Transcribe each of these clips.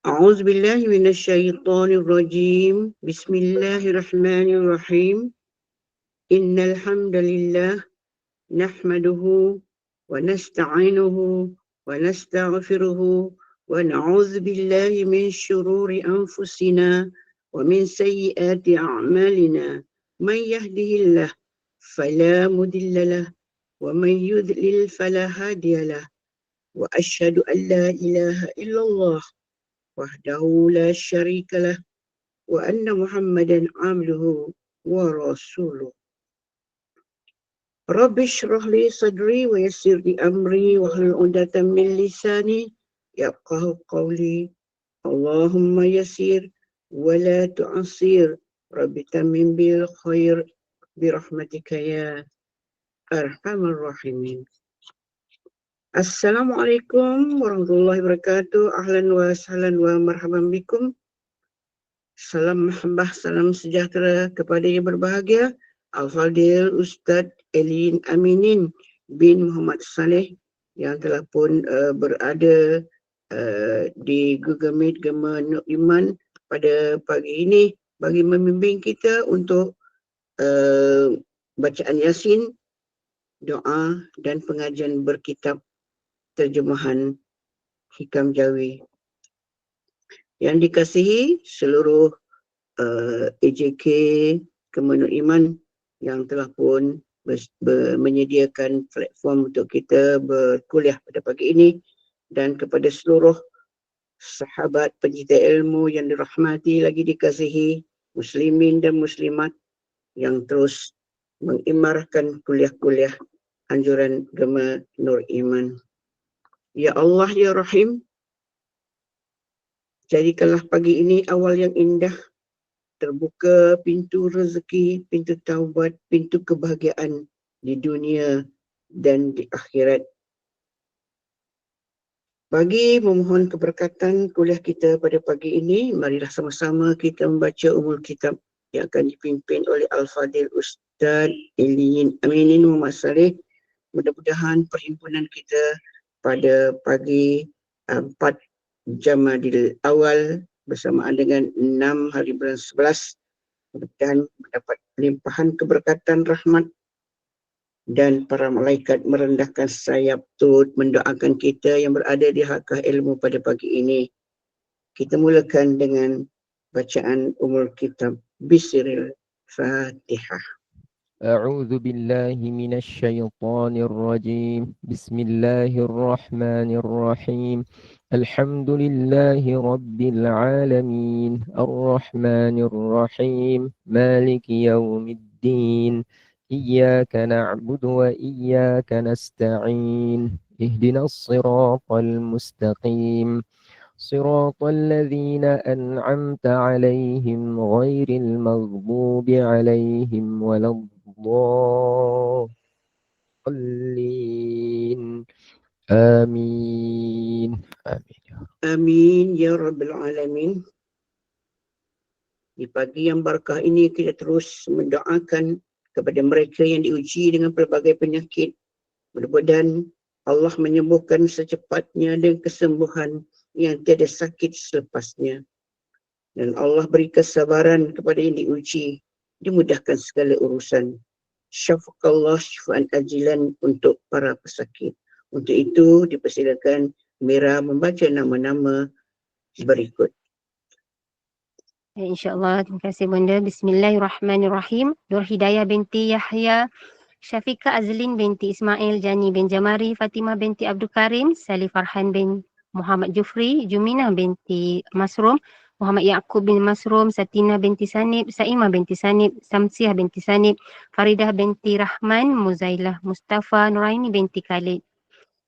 أعوذ بالله من الشيطان الرجيم. بسم الله الرحمن الرحيم. إن الحمد لله نحمده ونستعينه ونستغفره ونعوذ بالله من شرور أنفسنا ومن سيئات أعمالنا. من يهده الله فلا مضل له ومن يضلل فلا هادي له وأشهد أن لا إله إلا الله وحده لا شريك له وأن محمدا عبده ورسوله. رب اشرح لي صدري ويسر لي أمري واحلل عقدة من لساني يفقهوا قولي. اللهم يسر ولا تعسر. رب تمم بالخير برحمتك يا أرحم الراحمين. Assalamualaikum warahmatullahi wabarakatuh. Ahlan wa sahlan wa marhaban bikum. Salam mahabbah, salam sejahtera kepada yang berbahagia Al-Fadil Ustaz Elin Aminin bin Muhammad Saleh yang telah pun berada di Google Meet Gema Nur Iman pada pagi ini bagi membimbing kita untuk bacaan Yasin, doa dan pengajian berkitab terjemahan Hikam Jawi. Yang dikasihi seluruh AJK Kemenuk Iman yang telah pun menyediakan platform untuk kita berkuliah pada pagi ini, dan kepada seluruh sahabat pencinta ilmu yang dirahmati lagi dikasihi muslimin dan muslimat yang terus mengimarkan kuliah-kuliah anjuran Gema Nur Iman. Ya Allah ya Rahim, jadikanlah pagi ini awal yang indah, terbuka pintu rezeki, pintu taubat, pintu kebahagiaan di dunia dan di akhirat. Bagi memohon keberkatan kuliah kita pada pagi ini, marilah sama-sama kita membaca umul kitab yang akan dipimpin oleh Al-Fadil Ustaz Elin Aminin Muhammad Saleh. Mudah-mudahan perhimpunan kita pada pagi 4 Jamadil Awal bersamaan dengan 6 hari bulan 11 mudah-mudahan mendapat limpahan keberkatan rahmat dan para malaikat merendahkan sayap turut mendoakan kita yang berada di halqah ilmu pada pagi ini. Kita mulakan dengan bacaan umul kitab Bismillahil Fatihah. أعوذ بالله من الشيطان الرجيم بسم الله الرحمن الرحيم الحمد لله رب العالمين الرحمن الرحيم مالك يوم الدين إياك نعبد وإياك نستعين اهدنا الصراط المستقيم صراط الذين أنعمت عليهم غير المغضوب عليهم ولا الضالين آمين Amin ya Rabbil Alamin. Di pagi yang barakah ini kita terus mendoakan kepada mereka yang diuji dengan pelbagai penyakit. Mudah-mudahan Allah menyembuhkan secepatnya dengan kesembuhan yang tiada sakit selepasnya. Dan Allah beri kesabaran kepada yang diuji, dimudahkan segala urusan. Syafakallah syifaan ajilan untuk para pesakit. Untuk itu dipersilakan Mira membaca nama-nama berikut. InsyaAllah, terima kasih Bunda. Bismillahirrahmanirrahim. Nur Hidayah binti Yahya, Syafiqah Azlin binti Ismail, Jani bin Jamari, Fatimah binti Abdul Karim, Salih Farhan bin Muhammad Jufri, Juminah binti Masrum, Muhammad Yaqub bin Masrum, Satina binti Sanib, Saimah binti Sanib, Samsiah binti Sanib, Faridah binti Rahman, Muzailah Mustafa, Nuraini binti Khalid,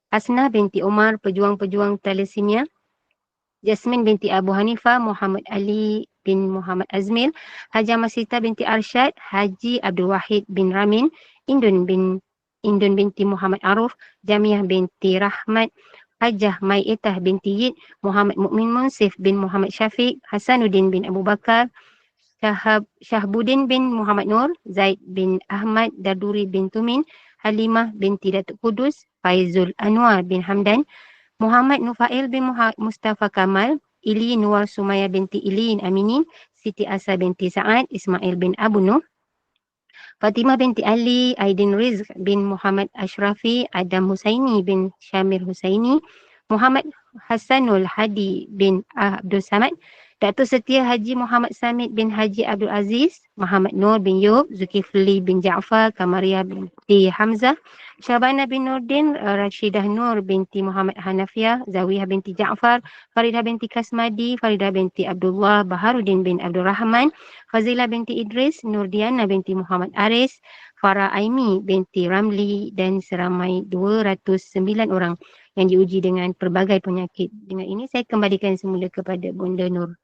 Asnah binti Umar, pejuang-pejuang thalassemia, Jasmine binti Abu Hanifah, Muhammad Ali bin Muhammad Azmil, Hajah Masita binti Arsyad, Haji Abdul Wahid bin Ramin, Indun binti Muhammad Aruf, Jamiah binti Rahmat, Hajah Mai'itah binti Yid, Muhammad Mukmin Munsif bin Muhammad Syafiq, Hasanuddin bin Abu Bakar, Syahbudin bin Muhammad Nur, Zaid bin Ahmad Darduri bin Tumin, Halimah binti Datuk Kudus, Faizul Anwar bin Hamdan, Muhammad Nufail bin Mustafa Kamal, Ili Nur Sumaya binti Ilin Aminin, Siti Asa binti Sa'ad, Ismail bin Abu Nuh, Fatimah binti Ali, Aidin Rizq bin Muhammad Ashrafi, Adam Husaini bin Syamir Husaini, Muhammad Hasanul Hadi bin Abdul Samad, Datuk Setia Haji Muhammad Samid bin Haji Abdul Aziz, Muhammad Nur bin Yub, Zulkifli bin Ja'far, Kamaria binti Hamzah, Syabana bin Nurdin, Rashidah Nur binti Muhammad Hanafiah, Zawiyah binti Ja'far, Faridah binti Kasmadi, Faridah binti Abdullah, Baharuddin bin Abdul Rahman, Fazilah binti Idris, Nurdiana binti Muhammad Aris, Farah Aimi binti Ramli dan seramai 209 orang yang diuji dengan pelbagai penyakit. Dengan ini saya kembalikan semula kepada Bunda Nur.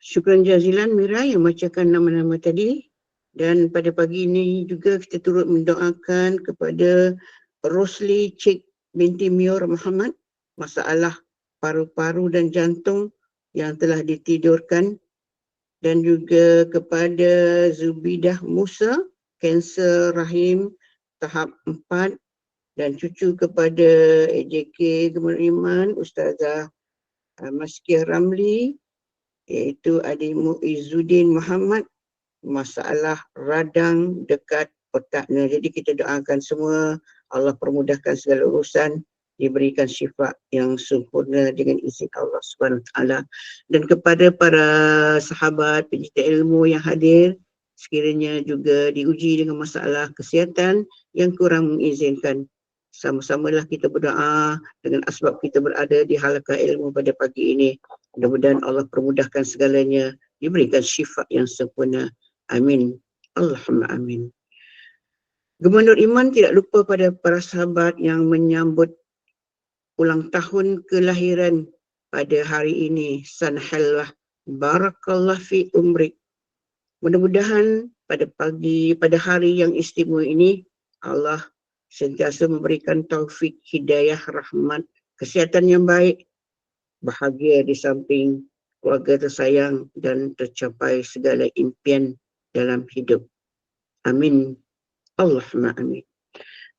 Syukran jazilan Mira yang bacakan nama-nama tadi. Dan pada pagi ini juga kita turut mendoakan kepada Rosli Cik binti Mior Muhammad, masalah paru-paru dan jantung yang telah ditidurkan, dan juga kepada Zubidah Musa, kanser rahim tahap 4, dan cucu kepada AJK Gemar Iman, Ustazah Maskiyah Ramli, iaitu Adik Muizzuddin Muhammad, masalah radang dekat otaknya. Jadi kita doakan semua Allah permudahkan segala urusan, diberikan syifa yang sempurna dengan izin Allah SWT. Dan kepada para sahabat pencinta ilmu yang hadir, sekiranya juga diuji dengan masalah kesihatan yang kurang mengizinkan, sama-samalah kita berdoa dengan asbab kita berada di halaqah ilmu pada pagi ini. Mudah-mudahan Allah permudahkan segalanya, diberikan syifa yang sempurna. Amin. Allahumma amin. Gubernur Iman tidak lupa pada para sahabat yang menyambut ulang tahun kelahiran pada hari ini. Sanhallah, barakallah fi umrik. Mudah-mudahan pada hari yang istimewa ini, Allah sentiasa memberikan taufik, hidayah, rahmat, kesihatan yang baik, bahagia di samping keluarga tersayang, dan tercapai segala impian dalam hidup. Amin. Allahumma amin.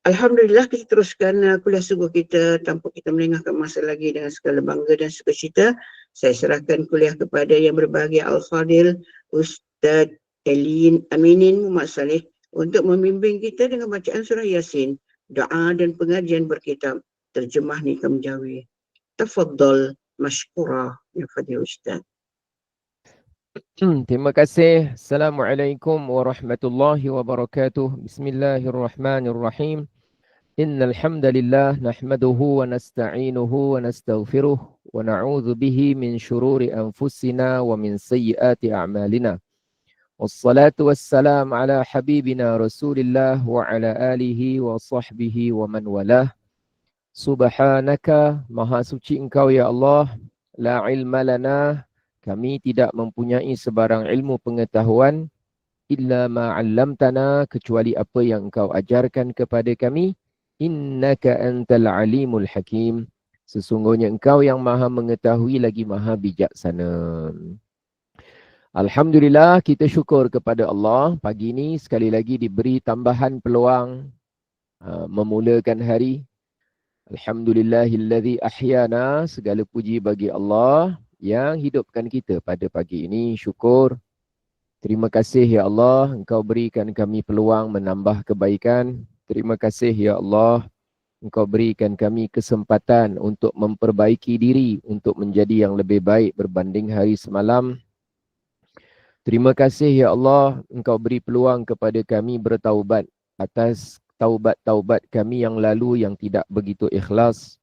Alhamdulillah, kita teruskan kuliah subuh kita tanpa kita melengahkan masa lagi. Dengan segala bangga dan sukacita, saya serahkan kuliah kepada yang berbahagia Al-Fadil Ustaz Elin Aminin Muhammad Saleh untuk membimbing kita dengan bacaan surah Yasin, doa dan pengajian berkitab, terjemah Nikam Jawi. Tafaddal mashkura ya Fadil Ustaz. Terima kasih. Assalamualaikum warahmatullahi wabarakatuh. Bismillahirrahmanirrahim. Innal hamdalillah nahmaduhu wa nasta'inuhu wa nastaghfiruh wa na'udzu bihi min shururi anfusina wa min sayyiati a'malina. Wassalatu wassalam ala habibina Rasulillah wa ala alihi wa sahbihi wa man walah. Subhanaka, maha suci Engkau ya Allah, la ilma lana, kami tidak mempunyai sebarang ilmu pengetahuan, illa ma 'allamtana, kecuali apa yang Engkau ajarkan kepada kami. Innaka antal alimul hakim, sesungguhnya Engkau yang maha mengetahui lagi maha bijaksana. Alhamdulillah, kita syukur kepada Allah. Pagi ini sekali lagi diberi tambahan peluang memulakan hari. Alhamdulillahilladzi ahyana, segala puji bagi Allah yang hidupkan kita pada pagi ini. Syukur. Terima kasih ya Allah, Engkau berikan kami peluang menambah kebaikan. Terima kasih ya Allah, Engkau berikan kami kesempatan untuk memperbaiki diri, untuk menjadi yang lebih baik berbanding hari semalam. Terima kasih ya Allah, Engkau beri peluang kepada kami bertaubat atas taubat-taubat kami yang lalu yang tidak begitu ikhlas.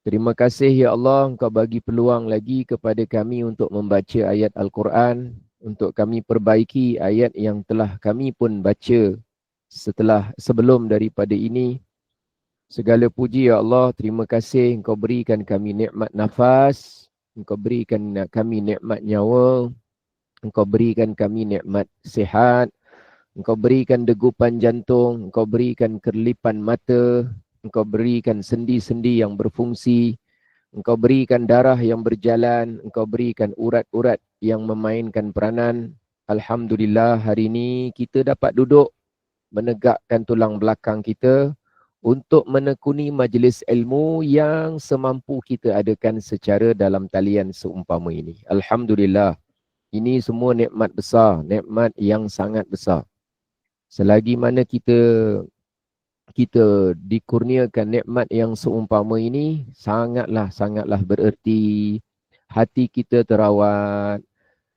Terima kasih ya Allah, Engkau bagi peluang lagi kepada kami untuk membaca ayat Al-Quran, untuk kami perbaiki ayat yang telah kami pun baca sebelum daripada ini. Segala puji ya Allah, terima kasih Engkau berikan kami nikmat nafas, Engkau berikan kami nikmat nyawa, Engkau berikan kami nikmat sihat, Engkau berikan degupan jantung, Engkau berikan kerlipan mata, Engkau berikan sendi-sendi yang berfungsi, Engkau berikan darah yang berjalan, Engkau berikan urat-urat yang memainkan peranan. Alhamdulillah, hari ini kita dapat duduk menegakkan tulang belakang kita untuk menekuni majlis ilmu yang semampu kita adakan secara dalam talian seumpama ini. Alhamdulillah, ini semua nikmat besar, nikmat yang sangat besar. Selagi mana kita dikurniakan nikmat yang seumpama ini, sangatlah bererti. Hati kita terawat,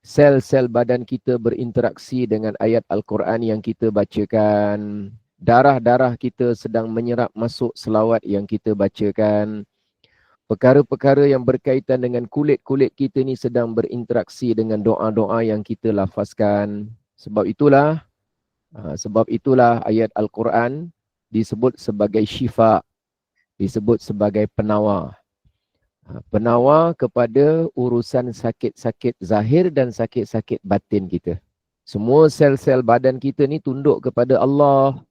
sel-sel badan kita berinteraksi dengan ayat Al-Quran yang kita bacakan. Darah-darah kita sedang menyerap masuk selawat yang kita bacakan. Perkara-perkara yang berkaitan dengan kulit-kulit kita ni sedang berinteraksi dengan doa-doa yang kita lafazkan. Sebab itulah ayat Al-Quran disebut sebagai syifa, disebut sebagai penawar. Penawar kepada urusan sakit-sakit zahir dan sakit-sakit batin kita. Semua sel-sel badan kita ni tunduk kepada Allah.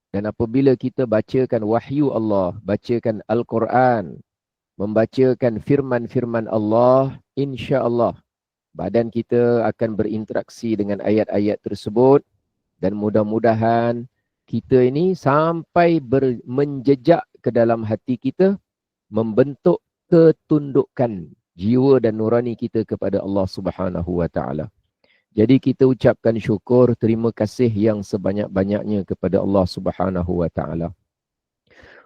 Dan apabila kita bacakan wahyu Allah, bacakan Al-Quran, membacakan firman-firman Allah, insya-Allah badan kita akan berinteraksi dengan ayat-ayat tersebut. Dan mudah-mudahan kita ini sampai menjejak ke dalam hati kita, membentuk ketundukan jiwa dan nurani kita kepada Allah Subhanahu wa taala. Jadi kita ucapkan syukur, terima kasih yang sebanyak-banyaknya kepada Allah Subhanahu wa taala.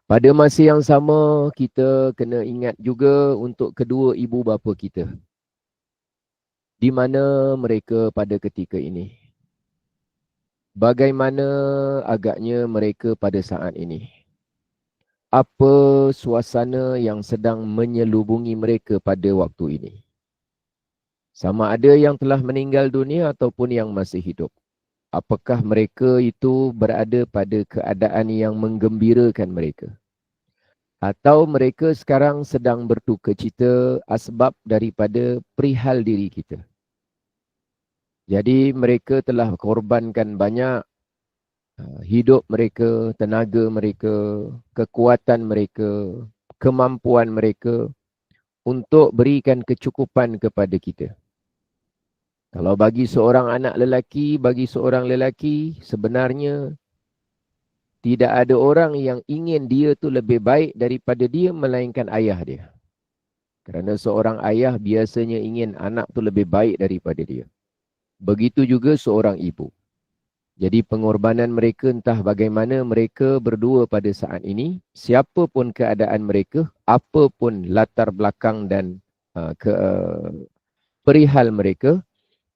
Pada masa yang sama, kita kena ingat juga untuk kedua ibu bapa kita. Di mana mereka pada ketika ini? Bagaimana agaknya mereka pada saat ini? Apa suasana yang sedang menyelubungi mereka pada waktu ini? Sama ada yang telah meninggal dunia ataupun yang masih hidup. Apakah mereka itu berada pada keadaan yang menggembirakan mereka? Atau mereka sekarang sedang berdukacita asbab daripada perihal diri kita? Jadi mereka telah korbankan banyak hidup mereka, tenaga mereka, kekuatan mereka, kemampuan mereka untuk berikan kecukupan kepada kita. Kalau bagi seorang anak lelaki, bagi seorang lelaki, sebenarnya tidak ada orang yang ingin dia tu lebih baik daripada dia melainkan ayah dia. Kerana seorang ayah biasanya ingin anak tu lebih baik daripada dia. Begitu juga seorang ibu. Jadi pengorbanan mereka entah bagaimana mereka berdua pada saat ini, siapapun keadaan mereka, apapun latar belakang dan perihal mereka,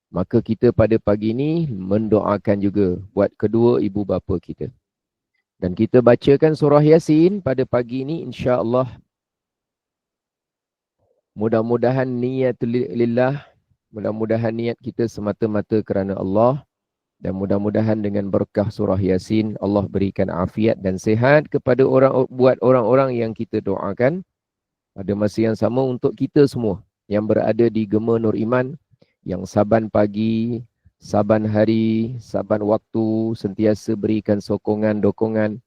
maka kita pada pagi ini mendoakan juga buat kedua ibu bapa kita. Dan kita bacakan surah Yasin pada pagi ini, insya-Allah. Mudah-mudahan niat lillah, mudah-mudahan niat kita semata-mata kerana Allah. Dan mudah-mudahan dengan berkah surah Yasin, Allah berikan afiat dan sihat kepada orang-orang yang kita doakan. Pada masa yang sama untuk kita semua yang berada di Gema Nur Iman, yang saban pagi, saban hari, saban waktu sentiasa berikan sokongan, dokongan.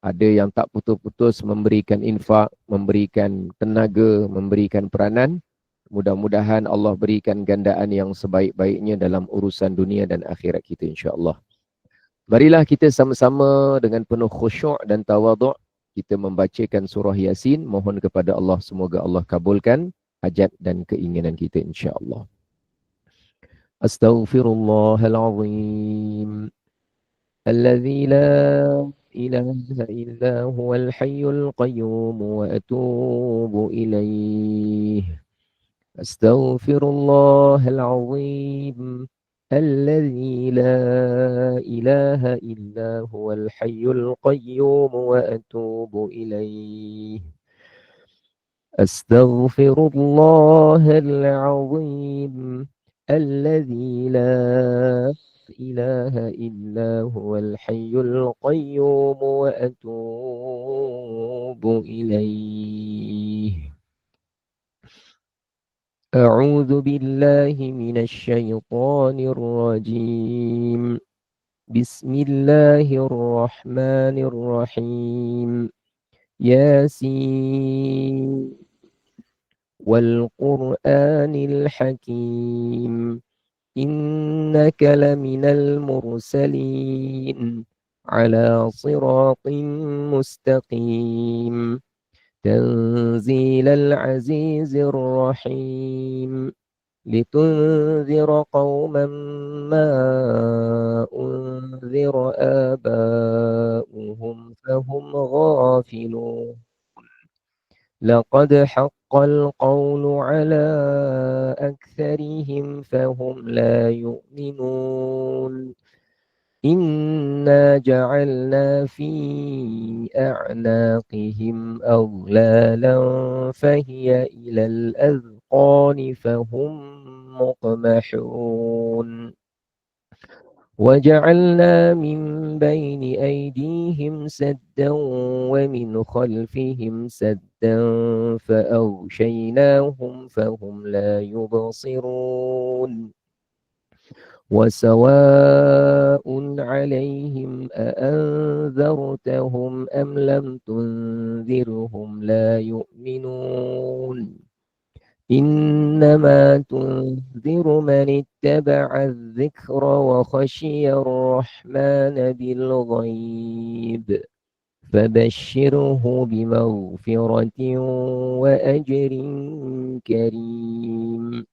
Ada yang tak putus-putus memberikan infak, memberikan tenaga, memberikan peranan. Mudah-mudahan Allah berikan gandaan yang sebaik-baiknya dalam urusan dunia dan akhirat kita, insya-Allah. Marilah kita sama-sama dengan penuh khusyuk dan tawaduk kita membacakan surah Yasin. Mohon kepada Allah semoga Allah kabulkan hajat dan keinginan kita, insya-Allah. Astaghfirullahalazim. Alladzi la ilaha illa huwal hayyul qayyum wa atubu ilaih. Astaghfirullahalazim. الذي لا إله إلا هو الحي القيوم وأتوب إليه أستغفر الله العظيم الذي لا إله إلا هو الحي القيوم وأتوب إليه أعوذ بالله من الشيطان الرجيم بسم الله الرحمن الرحيم ياسين والقرآن الحكيم إنك لمن المرسلين على صراط مستقيم تنزيل العزيز الرحيم لتنذر قوما ما أنذر آباؤهم فهم غافلون لقد حق القول على أكثرهم فهم لا يؤمنون إنا جعلنا في أعناقهم أغلالا فهي إلى الأذقان فهم مقمحون وجعلنا من بين أيديهم سدا ومن خلفهم سدا فأغشيناهم فهم لا يبصرون وسواء عليهم أأنذرتهم أم لم تنذرهم لا يؤمنون إنما تنذر من اتبع الذكر وخشي الرحمن بالغيب فبشره بمغفرة وأجر كريم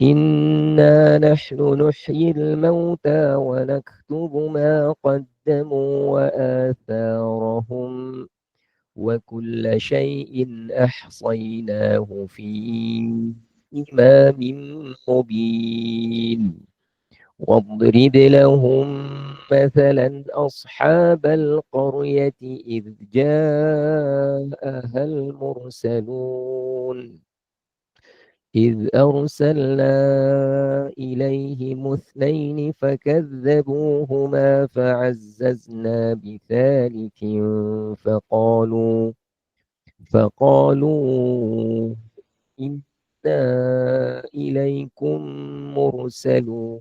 إنا نحن نحيي الموتى ونكتب ما قدموا وآثارهم وكل شيء أحصيناه في إمام مبين واضرب لهم مثلا أصحاب القرية إذ جاءها المرسلون إذ أرسلنا إليهم اثنين فكذبوهما فعززنا بثالث فقالوا إنا إليكم مرسلون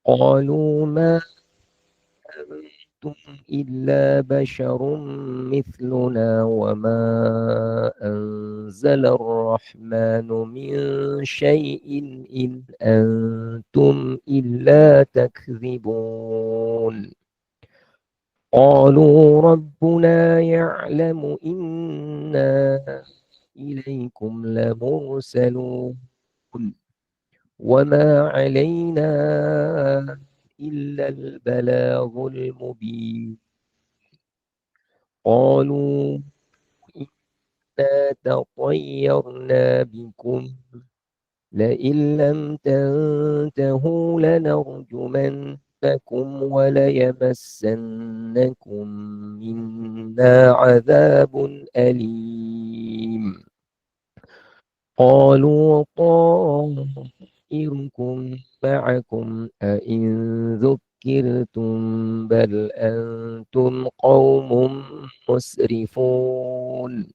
قالوا ما أنتم إلا بشر مثلنا وما أنزل الرحمن من شيء إن أنتم إلا تكذبون قالوا ربنا يعلم إنا إليكم لمرسلون وما علينا إلا البلاغ المبين قالوا إنا تطيرنا بكم لئن لم تنتهوا لنرجمنكم وليمسنكم منا عذاب أليم قالوا طائركم معكم أئن ذكرتم بل أنتم قوم مسرفون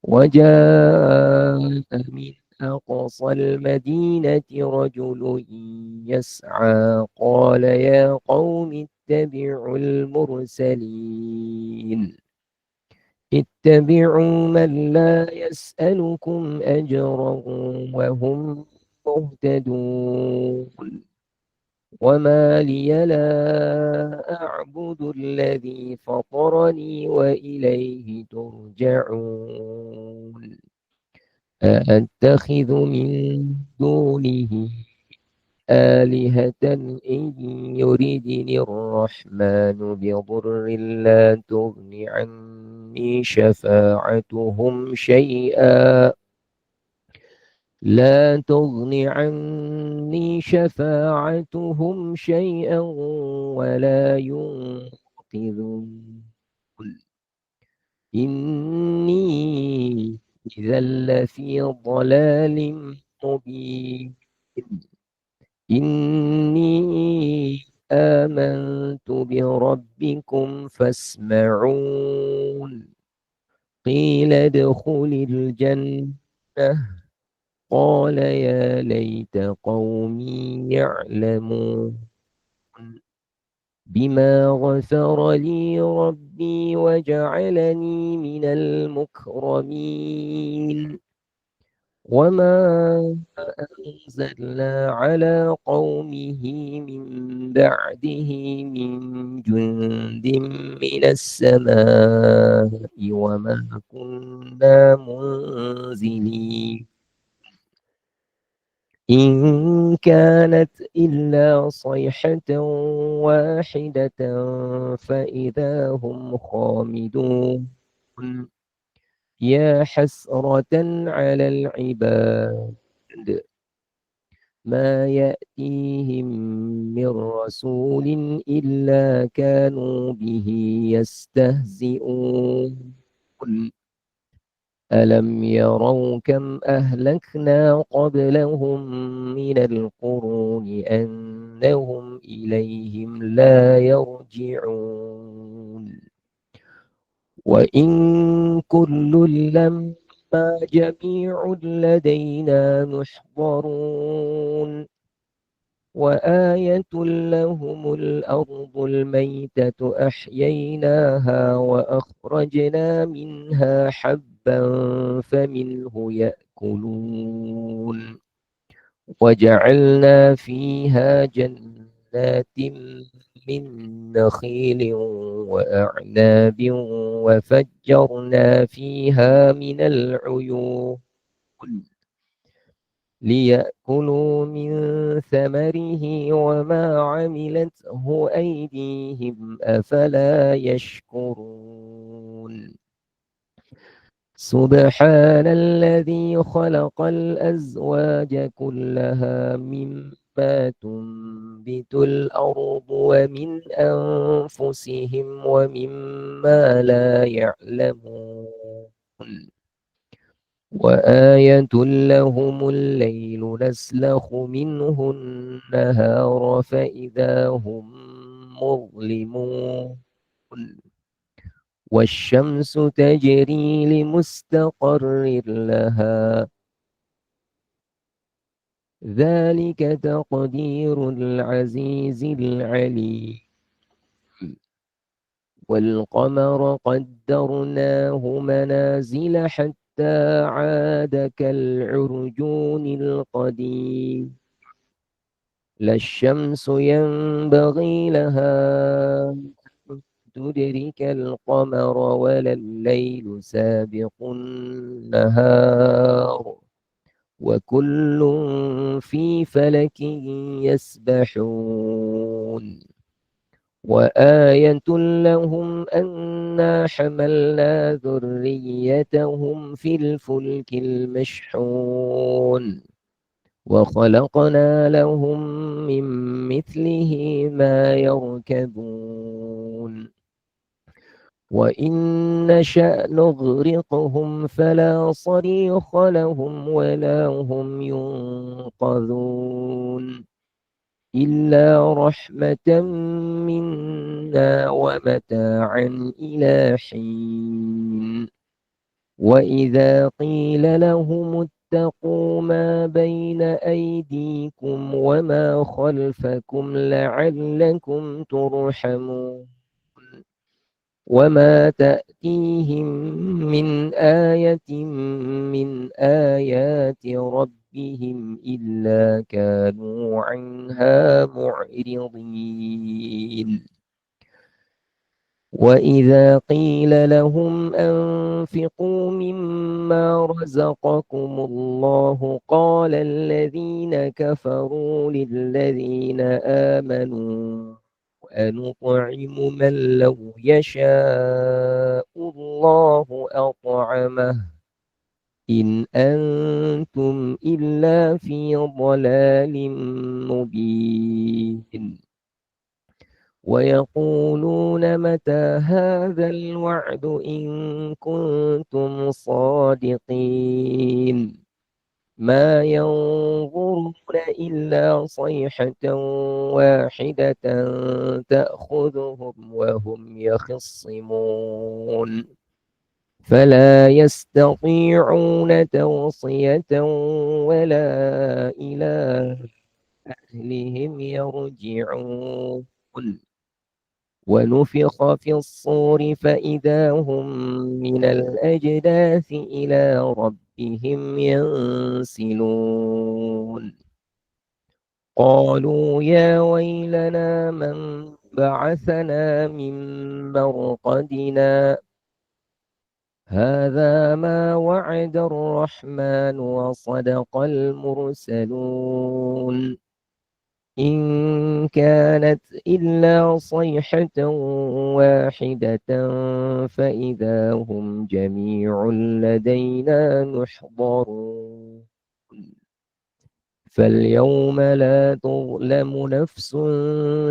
وجاء من أقصى المدينة رجل يسعى قال يا قوم اتبعوا المرسلين اتبعوا من لا يسألكم أجرا وهم مهتدون وما لي لا أعبد الذي فطرني وإليه ترجعون أأتخذ من دونه آلهة إن يردني الرحمن بضر لا تغن عني شفاعتهم شيئا ولا ينقذون إني إذا لفي ضلال مبين إني آمنت بربكم فاسمعون قيل ادخل الجنة قال يا ليت قومي يعلمون بما غفر لي ربي وجعلني من المكرمين وما أنزلنا على قومه من بعده من جند من السماء وما كنا منزلين إن كانت إلا صيحة واحدة فإذا هم خامدون يا حسرة على العباد ما يأتيهم من رسول إلا كانوا به يستهزئون ألم يروا كم أهلكنا قبلهم من القرون أنهم إليهم لا يرجعون وإن كل لما جميع لدينا محضرون وآية لهم الأرض الميتة أحييناها وأخرجنا منها حبا فمنه يأكلون وجعلنا فيها جنات من نخيل وأعناب وفجرنا فيها من العيون ليأكلوا من ثمره وما عملته أيديهم أفلا يشكرون سبحان الذي خلق الأزواج كلها مما تنبت الأرض ومن أنفسهم ومما لا يعلمون وآية لهم الليل نسلخ منه النهار فإذا هم مظلمون والشمس تجري لمستقر لها ذلك تقدير العزيز العليم والقمر قدرناه منازل حتى عاد كالعرجون القديم لا الشمس ينبغي لها أن تدرك القمر ولا الليل سابق النهار وكل في فلك يسبحون وآية لهم أنا حملنا ذريتهم في الفلك المشحون وخلقنا لهم من مثله ما يركبون وإن نشأ نغرقهم فلا صريخ لهم ولا هم ينقذون إلا رحمة منا ومتاعا إلى حين وإذا قيل لهم اتقوا ما بين أيديكم وما خلفكم لعلكم ترحمون وما تأتيهم من آية من آيات ربهم إلا كانوا عنها معرضين وإذا قيل لهم أنفقوا مما رزقكم الله قال الذين كفروا للذين آمنوا أنطعم من لو يشاء الله أطعمه إن أنتم إلا في ضلال مبين ويقولون متى هذا الوعد إن كنتم صادقين ما ينظرون إلا صيحة واحدة تأخذهم وهم يخصمون فلا يستطيعون توصية ولا إلى أهلهم يرجعون ونفخ في الصور فإذا هم من الأجداث إلى ربهم ينسلون قالوا يا ويلنا من بعثنا من مرقدنا هذا ما وعد الرحمن وصدق المرسلون إن كانت إلا صيحة واحدة فإذا هم جميع لدينا محضرون فاليوم لا تظلم نفس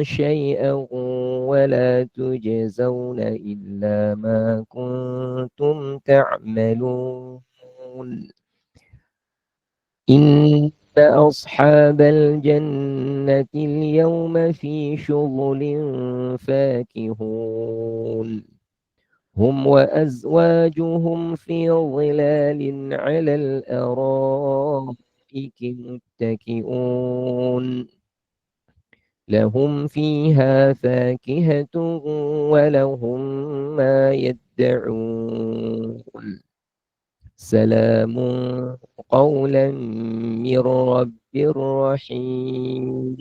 شيئا ولا تجزون إلا ما كنتم تعملون إن أصحاب الجنة اليوم في شغل فاكهون هم وأزواجهم في ظلال على الأرائك متكئون لهم فيها فاكهة ولهم ما يدعون سلام قولا من رب رحيم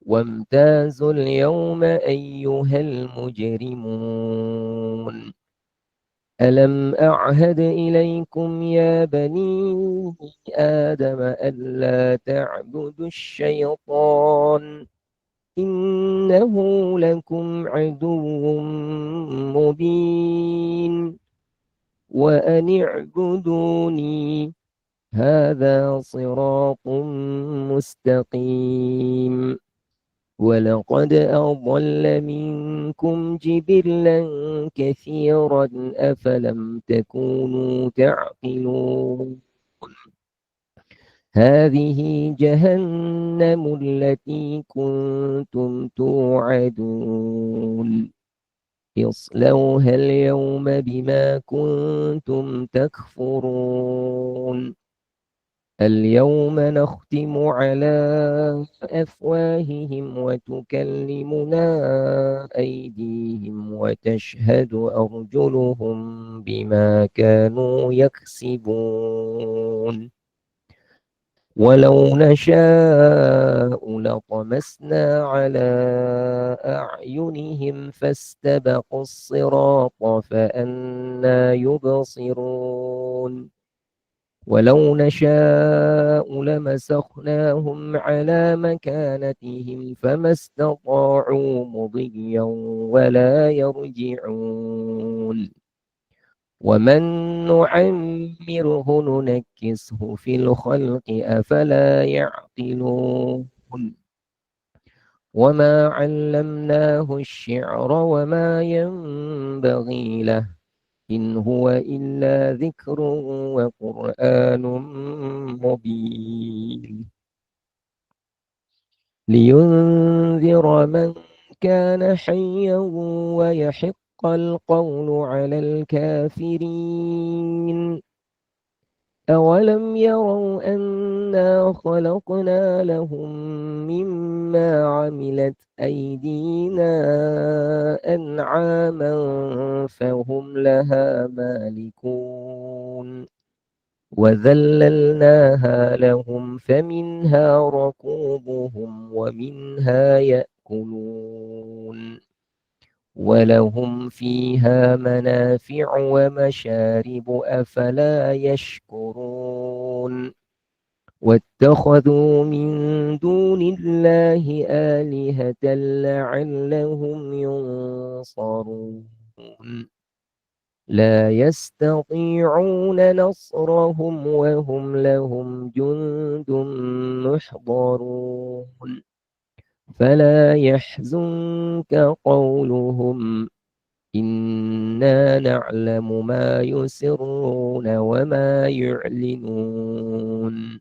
وامتازوا اليوم أيها المجرمون ألم أعهد إليكم يا بني آدم ألا تعبدوا الشيطان إنه لكم عدو مبين وأن اعبدوني هذا صراط مستقيم ولقد أضل منكم جبلا كثيرا أفلم تكونوا تعقلون هذه جهنم التي كنتم توعدون اصلوها اليوم بما كنتم تكفرون اليوم نختم على أفواههم وتكلمنا أيديهم وتشهد أرجلهم بما كانوا يكسبون ولو نشاء لطمسنا على أعينهم فاستبقوا الصراط فأنى يبصرون ولو نشاء لمسخناهم على مكانتهم فما استطاعوا مضيا ولا يرجعون ومن نعمره ننكسه في الخلق أفلا يعقلون وما علمناه الشعر وما ينبغي له إن هو إلا ذكر وقرآن مبين لينذر من كان حيا ويحق القول على الكافرين أولم يروا أنا خلقنا لهم مما عملت أيدينا أنعاما فهم لها مالكون وذللناها لهم فمنها ركوبهم ومنها يأكلون ولهم فيها منافع ومشارب أفلا يشكرون واتخذوا من دون الله آلهة لعلهم ينصرون لا يستطيعون نصرهم وهم لهم جند محضرون فلا يحزنك قولهم إنا نعلم ما يسرون وما يعلنون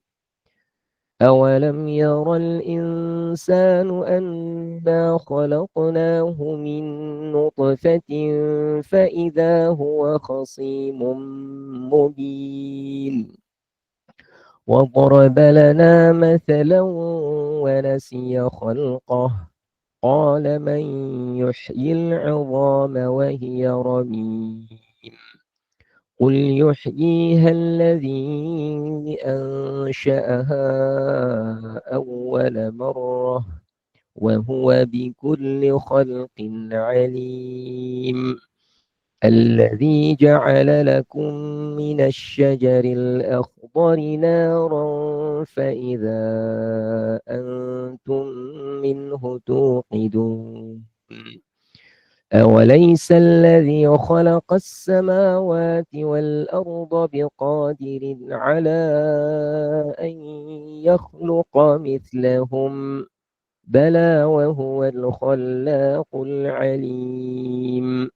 أولم ير الإنسان أنا خلقناه من نطفة فإذا هو خصيم مبين وضرب لنا مثلا ونسي خلقه قال من يحيي العظام وهي رميم قل يحييها الذي أنشأها أول مرة وهو بكل خلق عليم الذي جعل لكم من الشجر الأخضر نارا فإذا أنتم منه توقدون أوليس الذي خلق السماوات والأرض بقادر على أن يخلق مثلهم بلى وهو الخلاق العليم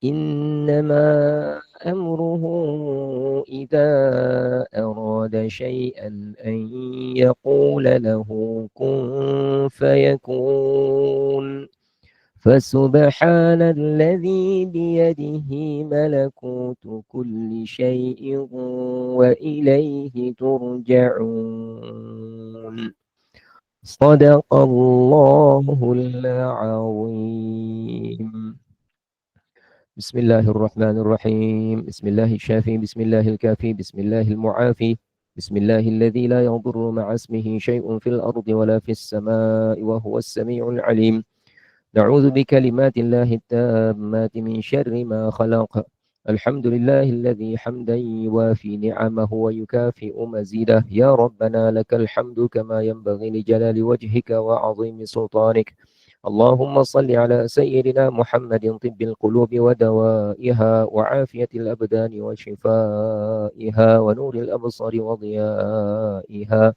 إنما أمره إذا أراد شيئا أن يقول له كن فيكون فسبحان الذي بيده ملكوت كل شيء وإليه ترجعون صدق الله العظيم بسم الله الرحمن الرحيم بسم الله الشافي بسم الله الكافي بسم الله المعافي بسم الله الذي لا يضر مع اسمه شيء في الأرض ولا في السماء وهو السميع العليم نعوذ بكلمات الله التامات من شر ما خلق الحمد لله الذي حمدا يوافي نعمه ويكافئ مزيده يا ربنا لك الحمد كما ينبغي لجلال وجهك وعظيم سلطانك اللهم صل على سيدنا محمد طب القلوب ودوائها وعافية الأبدان وشفائها ونور الأبصار وضيائها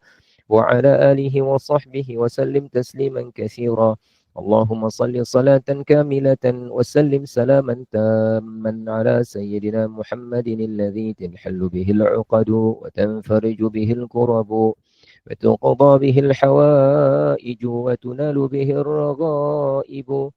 وعلى آله وصحبه وسلم تسليما كثيرا اللهم صل صلاة كاملة وسلم سلاما تاما على سيدنا محمد الذي تنحل به العقد وتنفرج به الكرب وتقضى به الحوائج وتنال به الرغائب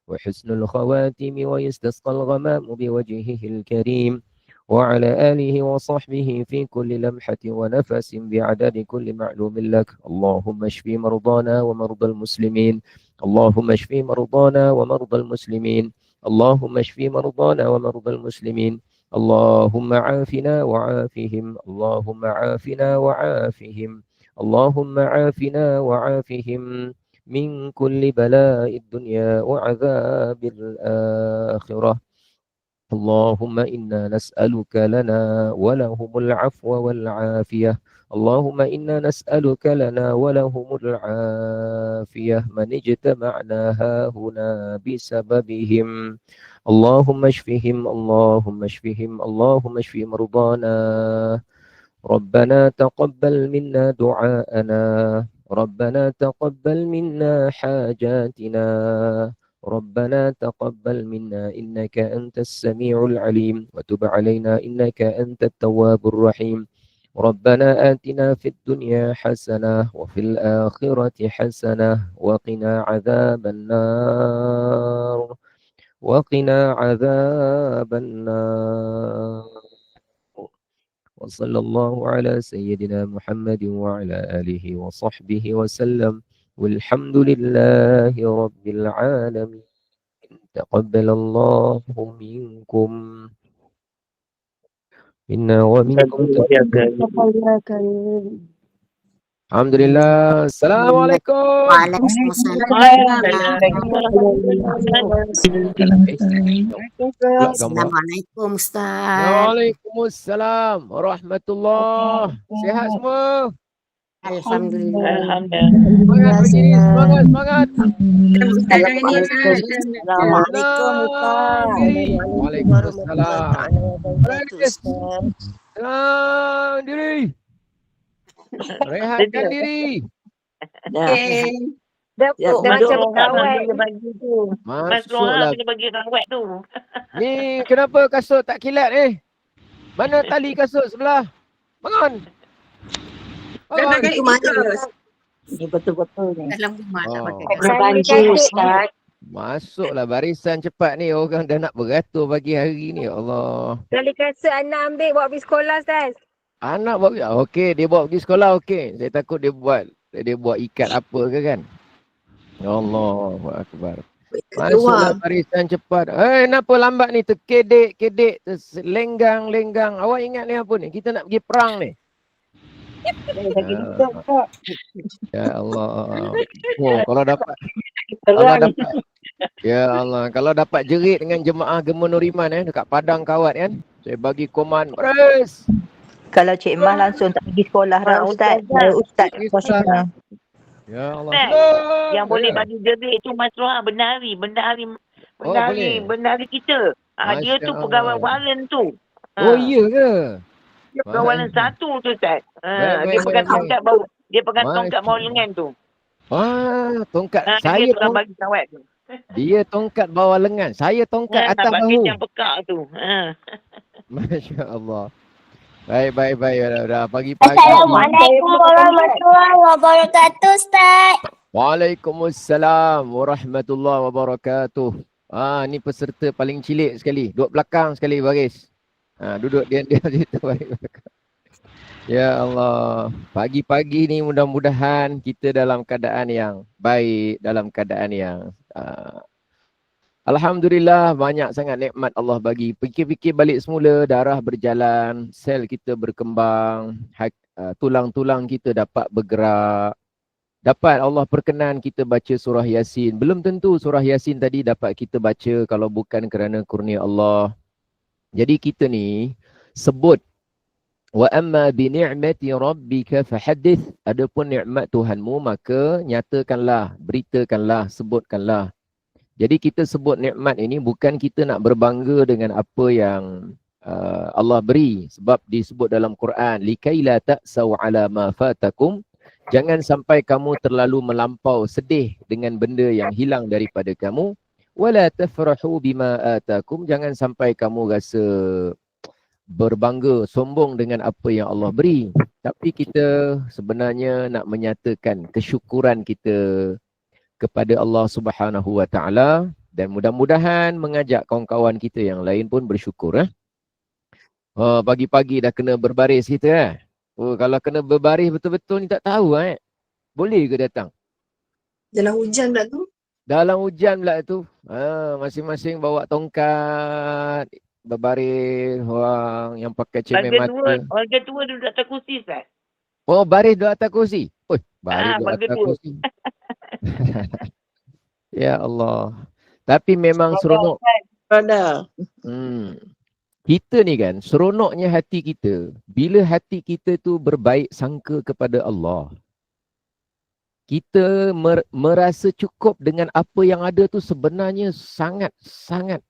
وحسن الخواتم ويستسقى الغمام بوجهه الكريم وعلى آله وصحبه في كل لمحة ونفس بعدد كل معلوم لك اللهم اشف مرضانا ومرضى المسلمين اللهم اشف مرضانا ومرضى المسلمين اللهم اشف مرضانا ومرضى المسلمين اللهم عافنا وعافهم اللهم عافنا وعافهم اللهم عافنا وعافهم من كل بلاء الدنيا وعذاب الآخرة اللهم إنا نسألك لنا ولهم العفو والعافية اللهم إنا نسألك لنا ولهم العافية من اجتمعنا هاهنا بسببهم اللهم اشفهم اللهم اشفهم اللهم اشف مرضانا ربنا تقبل منا دعاءنا ربنا تقبل منا حاجاتنا ربنا تقبل منا إنك أنت السميع العليم وتب علينا إنك أنت التواب الرحيم ربنا آتنا في الدنيا حسنة وفي الآخرة حسنة وقنا عذاب النار وقنا عذاب النار وصلى الله على سيدنا محمد وعلى آله وصحبه وسلم والحمد لله رب العالمين تقبل الله منكم منا ومنكم الحمد لله السلام عليكم Waalaikumsalam. Assalamualaikum Ustaz. Waalaikumsalam warahmatullah. Sihat semua? Alhamdulillah. Semangat pagi ni, semangat, semangat. Assalamualaikum Ustaz. Waalaikumsalam. Salam diri. Rehatkan diri. Masuklah. Ni kenapa kasut tak kilat ni? Mana tali kasut sebelah? Bangun. Ini betul-betul ni. Dalam rumah tak pakai Kena banjir Ustaz. Masuklah barisan cepat ni. Orang dah nak beratur pagi hari ni. Ya Allah. Tali kasut anak ambil bawa pergi sekolah, Ustaz. Anak bawa, okey, dia bawa pergi sekolah, okey. Saya takut dia buat ikat apa ke kan. Allahu Akbar. Keluar. Masuklah barisan cepat. Kenapa lambat ni? Terkedek-kedek, terlenggang-lenggang. Awak ingat ni apa ni? Kita nak pergi perang ni. Ya Allah. Oh, kalau dapat ya Allah, kalau dapat jerit dengan jemaah Gema Nuriman dekat Padang Kawat kan, saya bagi koman, "Baris!" Kalau Cik Mah langsung tak pergi sekolah dah Ustaz. Ustaz kosong. Ya Allah. Yang boleh bagi jerit tu Mas Roha benari kita. Dia tu Masya pegawai Allah. waran tu. Oh iya ke? Dia pegawai waran satu tu Ustaz. Dia pegang tongkat bau. Dia pegang tongkat bawah lengan tu. Tongkat. Dia Saya tukang bagi kawat tu. Dia tongkat bawah lengan. Saya tongkat atas bagi bahu. yang pekak tu. Masya Allah. Baik. Dah pagi-pagi. Assalamualaikum warahmatullahi wabarakatuh, Ustaz. Waalaikumsalam warahmatullahi wabarakatuh. Ni peserta paling cilik sekali. Duduk belakang sekali baris. Duduk diam situ. Ya Allah. Pagi-pagi ni mudah-mudahan kita dalam keadaan yang baik, dalam keadaan yang Alhamdulillah, banyak sangat nikmat Allah bagi. Fikir-fikir balik semula, darah berjalan, sel kita berkembang, tulang-tulang kita dapat bergerak. Dapat Allah perkenan kita baca surah Yasin. Belum tentu surah Yasin tadi dapat kita baca kalau bukan kerana kurnia Allah. Jadi kita ni sebut wa amma bi ni'mati rabbika fahaddits. Adapun nikmat Tuhanmu maka nyatakanlah, beritakanlah, sebutkanlah. Jadi kita sebut nikmat ini bukan kita nak berbangga dengan apa yang Allah beri. Sebab disebut dalam Quran, likaila ta'sau ala ma fatakum. Jangan sampai kamu terlalu melampau sedih dengan benda yang hilang daripada kamu. Wala tafrahu bima atakum. Jangan sampai kamu rasa berbangga, sombong dengan apa yang Allah beri. Tapi kita sebenarnya nak menyatakan kesyukuran kita kepada Allah Subhanahu Wa Taala dan mudah-mudahan mengajak kawan-kawan kita yang lain pun bersyukur. Pagi-pagi dah kena berbaris kita. Kalau kena berbaris betul-betul ni tak tahu boleh ke datang? Dalam hujan pula tu. Dalam hujan pula tu. Masing-masing bawa tongkat, berbaris, orang yang pakai cermin mata. Warga tua duduk atas kursi Ustaz. Oh, baris duduk atas kursi. Baris duduk atas kursi. Ya Allah. Tapi memang seronok. Kita ni kan, seronoknya hati kita. Bila hati kita tu berbaik sangka kepada Allah. Kita merasa cukup dengan apa yang ada tu sebenarnya sangat-sangat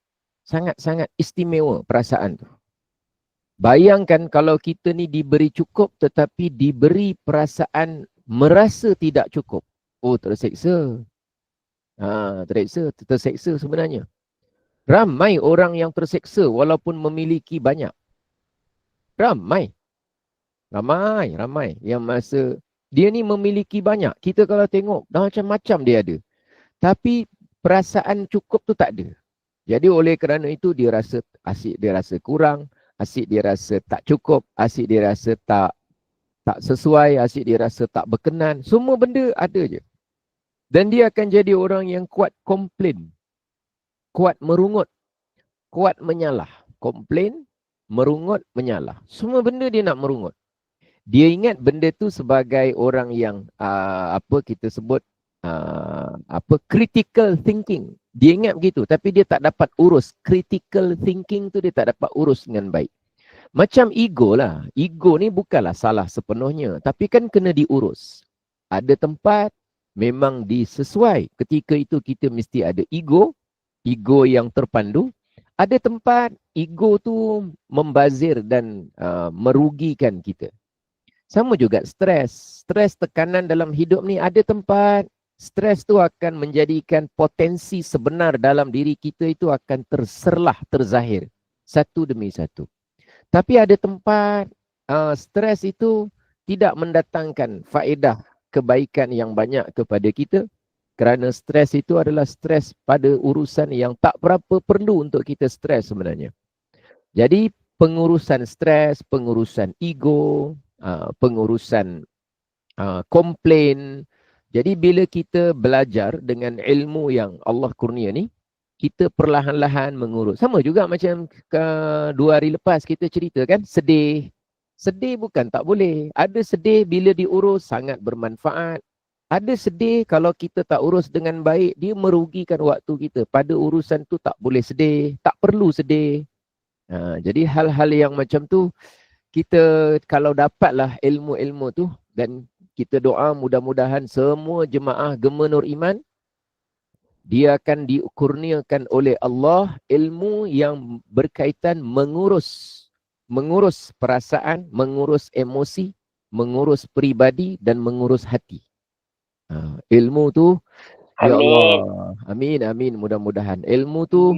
istimewa perasaan tu. Bayangkan kalau kita ni diberi cukup tetapi diberi perasaan merasa tidak cukup. Terseksa. Terseksa sebenarnya. Ramai orang yang terseksa walaupun memiliki banyak. Ramai yang masa dia ni memiliki banyak. Kita kalau tengok dah macam-macam dia ada. Tapi perasaan cukup tu tak ada. Jadi oleh kerana itu dia rasa asyik, dia rasa kurang, asyik dia rasa tak cukup, asyik dia rasa tak sesuai, asyik dia rasa tak berkenan. Semua benda ada je. Dan dia akan jadi orang yang kuat komplain, kuat merungut, kuat menyalah. Komplain, merungut, menyalah. Semua benda dia nak merungut. Dia ingat benda tu sebagai orang yang kita sebut critical thinking. Dia ingat begitu tapi dia tak dapat urus. Critical thinking tu dia tak dapat urus dengan baik. Macam ego lah. Ego ni bukanlah salah sepenuhnya tapi kan kena diurus. Ada tempat memang disesuai. Ketika itu kita mesti ada ego yang terpandu. Ada tempat ego tu membazir dan merugikan kita. Sama juga stres. Stres, tekanan dalam hidup ni ada tempat. Stres tu akan menjadikan potensi sebenar dalam diri kita itu akan terzahir. Satu demi satu. Tapi ada tempat stres itu tidak mendatangkan faedah kebaikan yang banyak kepada kita. Kerana stres itu adalah stres pada urusan yang tak berapa perlu untuk kita stres sebenarnya. Jadi pengurusan stres, pengurusan ego, pengurusan komplain. Jadi bila kita belajar dengan ilmu yang Allah kurnia ni, kita perlahan-lahan mengurus. Sama juga macam 2 hari lepas kita cerita kan, sedih. Sedih bukan tak boleh. Ada sedih bila diurus sangat bermanfaat. Ada sedih kalau kita tak urus dengan baik, dia merugikan waktu kita. Pada urusan tu tak boleh sedih, tak perlu sedih. Jadi hal-hal yang macam tu, kita kalau dapatlah ilmu-ilmu tu, dan kita doa mudah-mudahan semua jemaah Gema Nur Iman, dia akan dikurniakan oleh Allah ilmu yang berkaitan mengurus perasaan, mengurus emosi, mengurus peribadi dan mengurus hati. Ilmu tu, ya Allah, amin, mudah-mudahan ilmu tu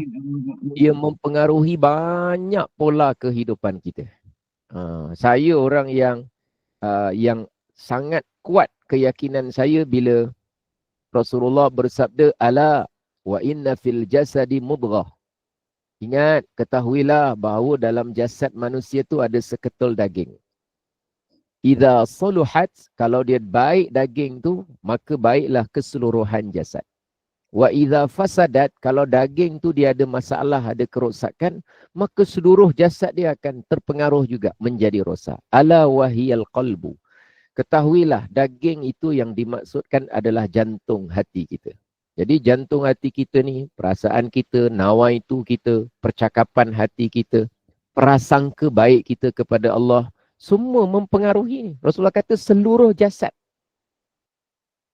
dia mempengaruhi banyak pola kehidupan kita. Saya orang yang sangat kuat keyakinan saya bila Rasulullah bersabda, ala wa inna fil jasadi mudghah. Ingat, ketahuilah bahawa dalam jasad manusia tu ada seketul daging. Idza saluhat, kalau dia baik daging tu, maka baiklah keseluruhan jasad. Wa idza fasadat, kalau daging tu dia ada masalah, ada kerosakan, maka seluruh jasad dia akan terpengaruh juga menjadi rosak. Ala wahiyal qalbu. Ketahuilah daging itu yang dimaksudkan adalah jantung hati kita. Jadi jantung hati kita ni, perasaan kita, nawaitu kita, percakapan hati kita, prasangka baik kita kepada Allah, semua mempengaruhi. Rasulullah kata seluruh jasad.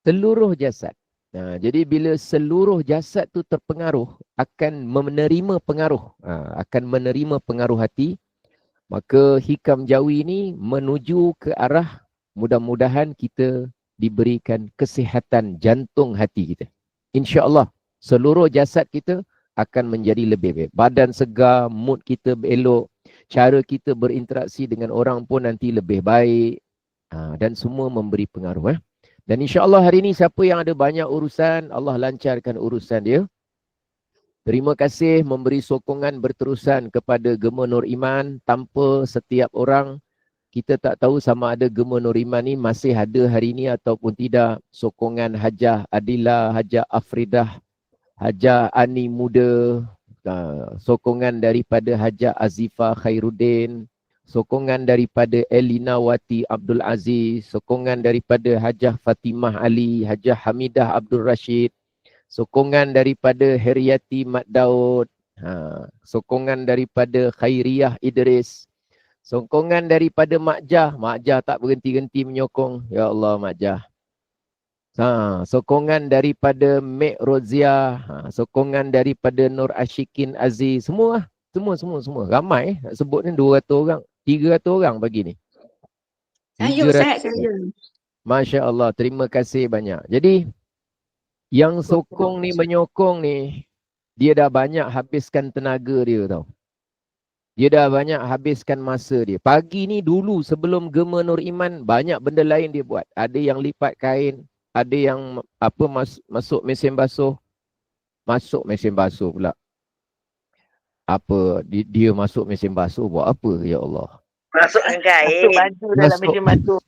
Seluruh jasad. Jadi bila seluruh jasad tu terpengaruh, akan menerima pengaruh. Akan menerima pengaruh hati. Maka hikam jawi ni menuju ke arah mudah-mudahan kita diberikan kesihatan jantung hati kita. InsyaAllah seluruh jasad kita akan menjadi lebih baik. Badan segar, mood kita elok, cara kita berinteraksi dengan orang pun nanti lebih baik. Dan semua memberi pengaruh. Dan insyaAllah hari ini siapa yang ada banyak urusan, Allah lancarkan urusan dia. Terima kasih memberi sokongan berterusan kepada Gema Nur Iman. Tanpa setiap orang, kita tak tahu sama ada Gema Nur Iman ni masih ada hari ini ataupun tidak. Sokongan Hajah Adila, Hajah Afridah, Hajah Ani Muda, sokongan daripada Hajah Azifah Khairuddin, sokongan daripada Elina Wati Abdul Aziz, sokongan daripada Hajah Fatimah Ali, Hajah Hamidah Abdul Rashid, sokongan daripada Heriati Mat Daud, sokongan daripada Khairiyah Idris, sokongan daripada Mak Jah tak berhenti-henti menyokong. Ya Allah Mak Jah. Sokongan daripada Mek Rozia, sokongan daripada Nur Ashikin Aziz, semua. Ramai nak sebut ni 200 orang, 300 orang pagi ni. Saya. Masya Allah, terima kasih banyak. Jadi yang sokong ni, menyokong ni, dia dah banyak habiskan tenaga dia tau. Dia dah banyak habiskan masa dia. Pagi ni dulu sebelum Gema Nur Iman, banyak benda lain dia buat. Ada yang lipat kain, ada yang masuk mesin basuh. Masuk mesin basuh pula. Dia masuk mesin basuh buat apa, ya Allah? Masukkan kain. Masuk baju dalam mesin basuh.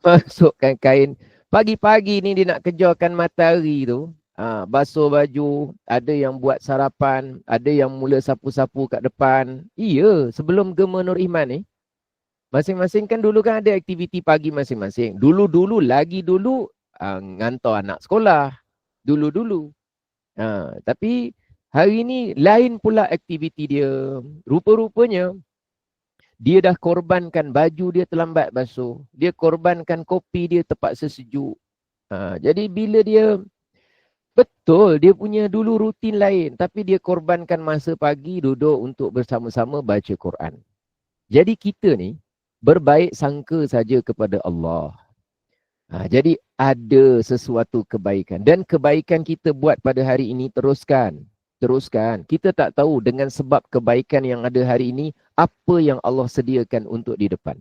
Masukkan kain. Pagi-pagi ni dia nak kejarkan matahari tu. Basuh baju, ada yang buat sarapan, ada yang mula sapu-sapu kat depan. Iya, sebelum Gema Nur Iman ni, masing-masing kan dulu kan ada aktiviti pagi masing-masing. Dulu, ngantar anak sekolah. Dulu. Tapi hari ni lain pula aktiviti dia. Rupa-rupanya dia dah korbankan baju dia terlambat basuh. Dia korbankan kopi dia terpaksa sejuk. Jadi bila dia, betul dia punya dulu rutin lain, tapi dia korbankan masa pagi duduk untuk bersama-sama baca Quran. Jadi kita ni berbaik sangka saja kepada Allah. Jadi ada sesuatu kebaikan. Dan kebaikan kita buat pada hari ini teruskan. Kita tak tahu dengan sebab kebaikan yang ada hari ini, apa yang Allah sediakan untuk di depan.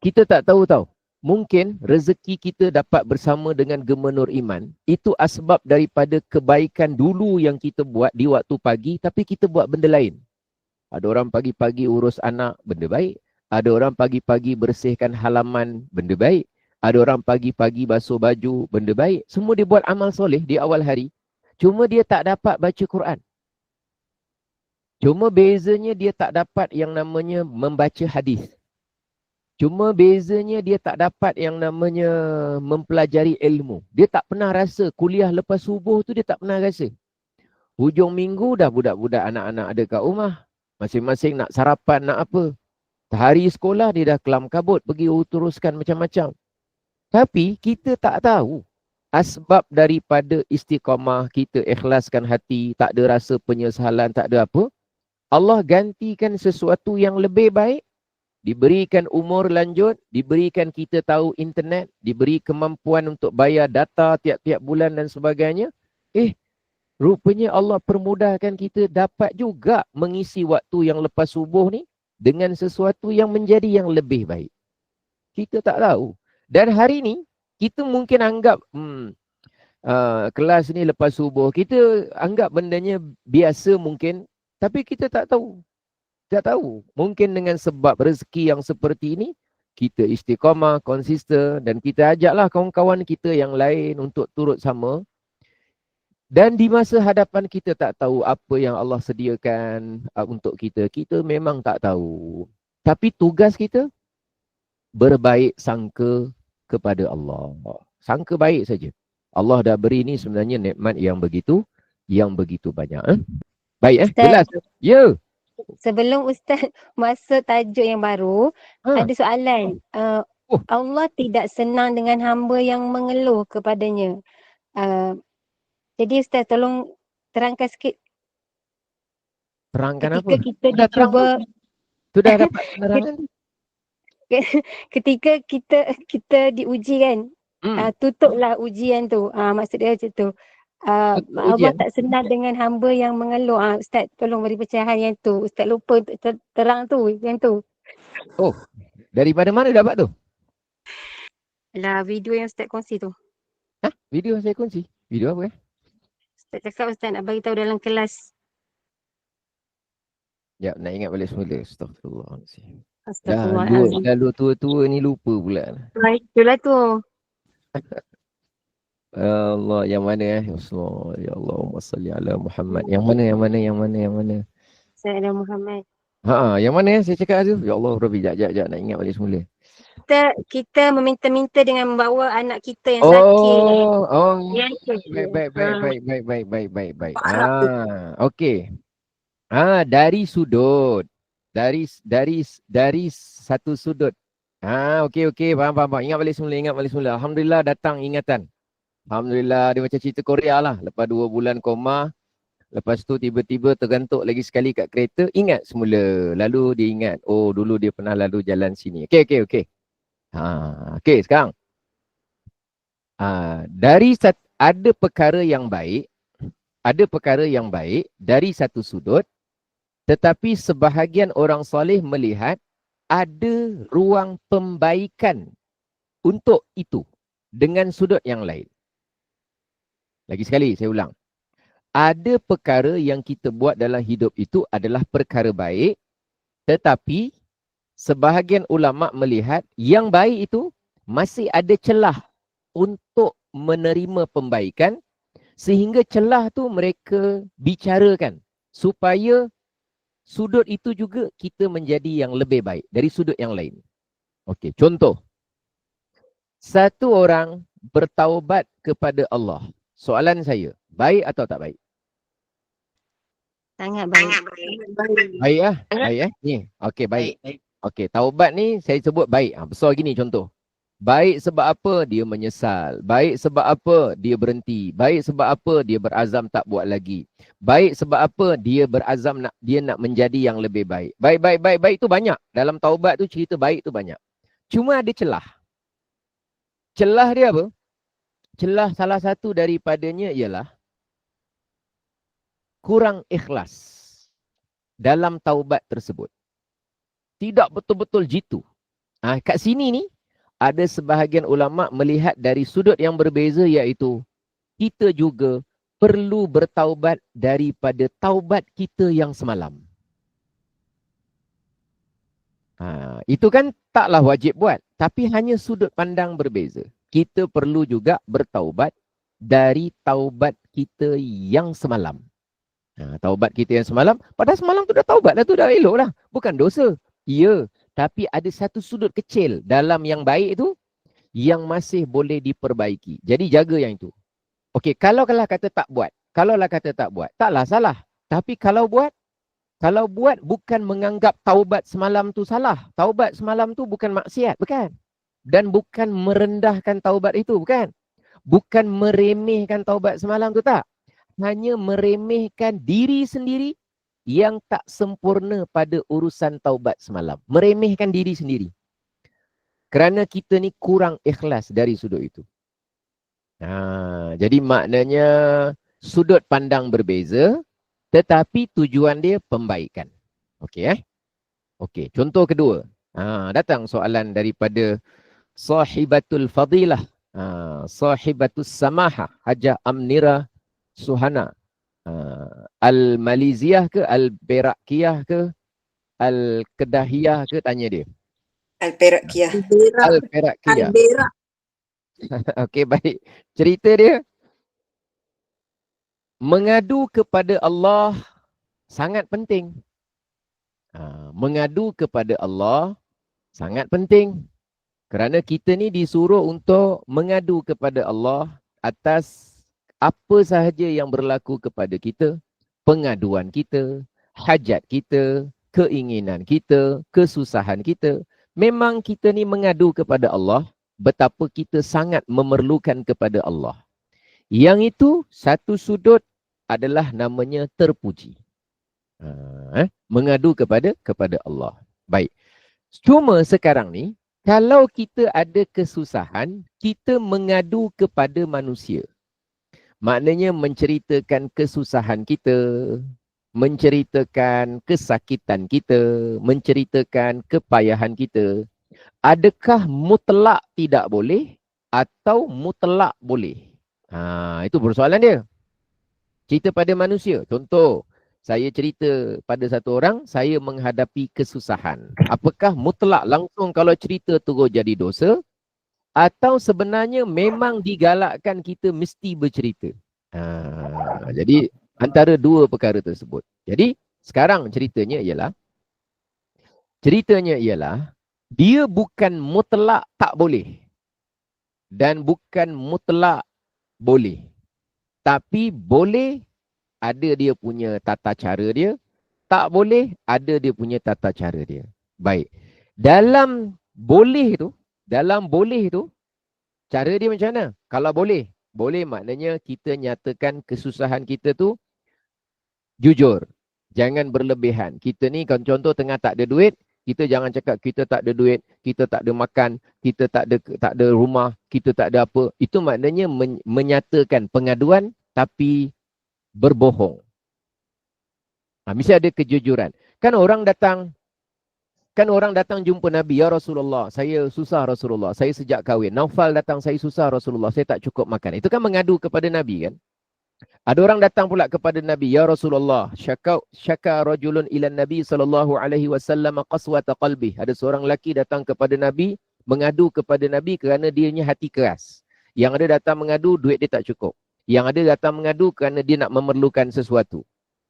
Kita tak tahu tau. Mungkin rezeki kita dapat bersama dengan Gema Nur Iman, itu asbab daripada kebaikan dulu yang kita buat di waktu pagi, tapi kita buat benda lain. Ada orang pagi-pagi urus anak, benda baik. Ada orang pagi-pagi bersihkan halaman, benda baik. Ada orang pagi-pagi basuh baju, benda baik. Semua dia buat amal soleh di awal hari. Cuma dia tak dapat baca Quran. Cuma bezanya dia tak dapat yang namanya membaca hadis. Cuma bezanya dia tak dapat yang namanya mempelajari ilmu. Dia tak pernah rasa kuliah lepas subuh tu dia tak pernah rasa. Hujung minggu dah budak-budak anak-anak ada kat rumah. Masing-masing nak sarapan, nak apa. Hari sekolah dia dah kelam kabut pergi uruskan macam-macam. Tapi kita tak tahu asbab daripada istiqamah, kita ikhlaskan hati, tak ada rasa penyesalan, tak ada apa. Allah gantikan sesuatu yang lebih baik. Diberikan umur lanjut, diberikan kita tahu internet, diberi kemampuan untuk bayar data tiap-tiap bulan dan sebagainya. Rupanya Allah permudahkan kita dapat juga mengisi waktu yang lepas subuh ni dengan sesuatu yang menjadi yang lebih baik. Kita tak tahu. Dan hari ni, kita mungkin anggap kelas ni lepas subuh, kita anggap bendanya biasa mungkin, tapi kita tak tahu. Tak tahu. Mungkin dengan sebab rezeki yang seperti ini, kita istiqamah, konsisten, dan kita ajaklah kawan-kawan kita yang lain untuk turut sama. Dan di masa hadapan kita tak tahu apa yang Allah sediakan untuk kita. Kita memang tak tahu. Tapi tugas kita, berbaik sangka kepada Allah. Sangka baik saja. Allah dah beri ni sebenarnya nikmat yang begitu banyak. Baik jelas? Ya. Sebelum Ustaz masuk tajuk yang baru, ada soalan. Allah tidak senang dengan hamba yang mengeluh kepadanya. Jadi Ustaz tolong terangkan sikit. Terangkan ketika apa? Kita dicuba. Sudah dapat penerangan? Ketika kita diuji kan, tutuplah ujian tu. Maksud dia macam tu. Allah tak senang dengan hamba yang mengeluh. Ustaz tolong beri pecahan yang tu. Ustaz lupa untuk terang tu, yang tu. Oh, daripada mana dapat tu? Lah video yang Ustaz kongsi tu. Video saya kongsi? Video apa Ustaz cakap Ustaz nak bagi tahu dalam kelas. Ya, nak ingat balik semula. Astaghfirullahaladzim. Astagfirullahalazim. Lalu tua-tua ni lupa pula. Itulah tu. Allah, yang mana Rasulullah, ya Allahumma salli ala Muhammad. Yang mana? Sayyidina Muhammad. Yang mana saya cakap tu? Ya Allah, Rabbi, jap nak ingat balik semula. Kita meminta-minta dengan membawa anak kita yang sakit. Baik. Okey. Dari sudut. Dari satu sudut. Okey. Faham. Ingat balik semula. Alhamdulillah datang ingatan. Alhamdulillah, dia macam cerita Korea lah. Lepas 2 bulan koma, lepas tu tiba-tiba tergantuk lagi sekali kat kereta, ingat semula. Lalu dia ingat, oh dulu dia pernah lalu jalan sini. Okey. Okey, sekarang. Ada perkara yang baik dari satu sudut, tetapi sebahagian orang soleh melihat ada ruang pembaikan untuk itu dengan sudut yang lain. Lagi sekali saya ulang. Ada perkara yang kita buat dalam hidup itu adalah perkara baik, tetapi sebahagian ulama melihat yang baik itu masih ada celah untuk menerima pembaikan, sehingga celah tu mereka bicarakan supaya sudut itu juga kita menjadi yang lebih baik dari sudut yang lain. Okey, contoh. Satu orang bertaubat kepada Allah. Soalan saya, baik atau tak baik? Sangat baik. Baik Ni. Okey, baik. Okey, taubat ni saya sebut baik. Besar gini contoh. Baik sebab apa? Dia menyesal. Baik sebab apa? Dia berhenti. Baik sebab apa? Dia berazam tak buat lagi. Baik sebab apa? Dia berazam dia nak menjadi yang lebih baik. Baik tu banyak. Dalam taubat tu cerita baik tu banyak. Cuma ada celah. Celah dia apa? Celah salah satu daripadanya ialah kurang ikhlas dalam taubat tersebut. Tidak betul-betul jitu. Kat sini ni, ada sebahagian ulama melihat dari sudut yang berbeza, iaitu kita juga perlu bertaubat daripada taubat kita yang semalam. Itu kan taklah wajib buat. Tapi hanya sudut pandang berbeza. Kita perlu juga bertaubat dari taubat kita yang semalam. Taubat kita yang semalam, padahal semalam tu dah taubat dah, tu dah elok lah. Bukan dosa. Ya, tapi ada satu sudut kecil dalam yang baik tu yang masih boleh diperbaiki. Jadi jaga yang itu. Okey, kalau kata tak buat. Kalaulah kata tak buat, taklah salah. Tapi kalau buat bukan menganggap taubat semalam tu salah. Taubat semalam tu bukan maksiat, bukan. Dan bukan merendahkan taubat itu, bukan. Bukan meremehkan taubat semalam tu, tak. Hanya meremehkan diri sendiri yang tak sempurna pada urusan taubat semalam. Meremehkan diri sendiri. Kerana kita ni kurang ikhlas dari sudut itu. Jadi maknanya sudut pandang berbeza, tetapi tujuan dia pembaikan. Okey. Okey, contoh kedua. Datang soalan daripada Sahibatul Fadilah. Sahibatus Samahah, Hajah Amnira Suhana. Al-Maliziyah ke, Al-Berakiyah ke, Al-Kedahiyah ke, tanya dia. Al-Berakiyah. Al-Berakiyah. Al-Berak. Okey, baik. Cerita dia, mengadu kepada Allah sangat penting. Mengadu kepada Allah sangat penting. Kerana kita ni disuruh untuk mengadu kepada Allah atas apa sahaja yang berlaku kepada kita, pengaduan kita, hajat kita, keinginan kita, kesusahan kita. Memang kita ni mengadu kepada Allah, betapa kita sangat memerlukan kepada Allah. Yang itu satu sudut adalah namanya terpuji. Mengadu kepada Allah. Baik. Cuma sekarang ni, kalau kita ada kesusahan, kita mengadu kepada manusia. Maknanya menceritakan kesusahan kita, menceritakan kesakitan kita, menceritakan kepayahan kita. Adakah mutlak tidak boleh atau mutlak boleh? Itu persoalan dia. Cerita pada manusia. Contoh, saya cerita pada satu orang, saya menghadapi kesusahan. Apakah mutlak langsung kalau cerita terus jadi dosa? Atau sebenarnya memang digalakkan kita mesti bercerita? Jadi antara dua perkara tersebut. Jadi sekarang ceritanya ialah dia bukan mutlak tak boleh dan bukan mutlak boleh. Tapi boleh, ada dia punya tata cara dia. Tak boleh, ada dia punya tata cara dia. Baik. Dalam boleh tu, cara dia macam mana? Kalau boleh maknanya kita nyatakan kesusahan kita tu jujur. Jangan berlebihan. Kita ni kan contoh tengah tak ada duit, kita jangan cakap kita tak ada duit, kita tak ada makan, kita tak ada rumah, kita tak ada apa. Itu maknanya menyatakan pengaduan tapi berbohong. Mesti ada kejujuran. Kan orang datang jumpa Nabi, ya Rasulullah, saya susah Rasulullah, saya sejak kahwin. Naufal datang, saya susah Rasulullah, saya tak cukup makan. Itu kan mengadu kepada Nabi kan. Ada orang datang pula kepada Nabi, ya Rasulullah, syaka rajulun ila Nabi sallallahu alaihi wasallam qaswata qalbi. Ada seorang lelaki datang kepada Nabi, mengadu kepada Nabi kerana dianya hati keras. Yang ada datang mengadu duit dia tak cukup. Yang ada datang mengadu kerana dia nak memerlukan sesuatu.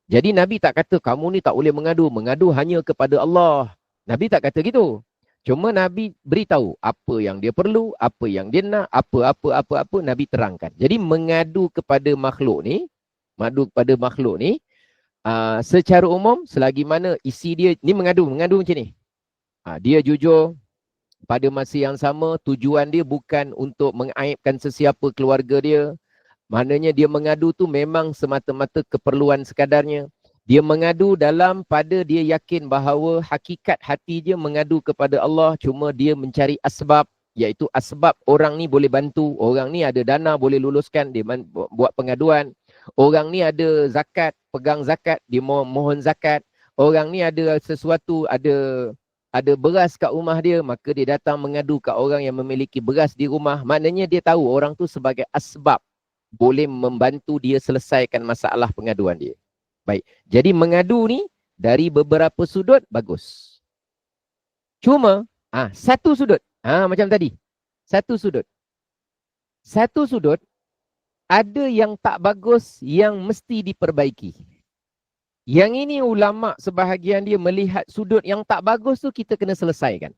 Jadi Nabi tak kata kamu ni tak boleh mengadu hanya kepada Allah. Nabi tak kata gitu. Cuma Nabi beritahu apa yang dia perlu, apa yang dia nak, apa Nabi terangkan. Jadi mengadu kepada makhluk ni, secara umum selagi mana isi dia ni mengadu macam ni. Dia jujur, pada masa yang sama tujuan dia bukan untuk mengaibkan sesiapa keluarga dia. Maknanya dia mengadu tu memang semata-mata keperluan sekadarnya. Dia mengadu dalam pada dia yakin bahawa hakikat hati dia mengadu kepada Allah, cuma dia mencari asbab, iaitu asbab orang ni boleh bantu, orang ni ada dana boleh luluskan, dia buat pengaduan. Orang ni ada zakat, pegang zakat, dia mohon zakat. Orang ni ada sesuatu, ada beras kat rumah dia, maka dia datang mengadu kat orang yang memiliki beras di rumah. Maknanya dia tahu orang tu sebagai asbab boleh membantu dia selesaikan masalah pengaduan dia. Baik, jadi mengadu ni dari beberapa sudut bagus. Cuma satu sudut, Macam tadi. Satu sudut. Satu sudut, ada yang tak bagus yang mesti diperbaiki. Yang ini ulama sebahagian dia melihat sudut yang tak bagus tu kita kena selesaikan.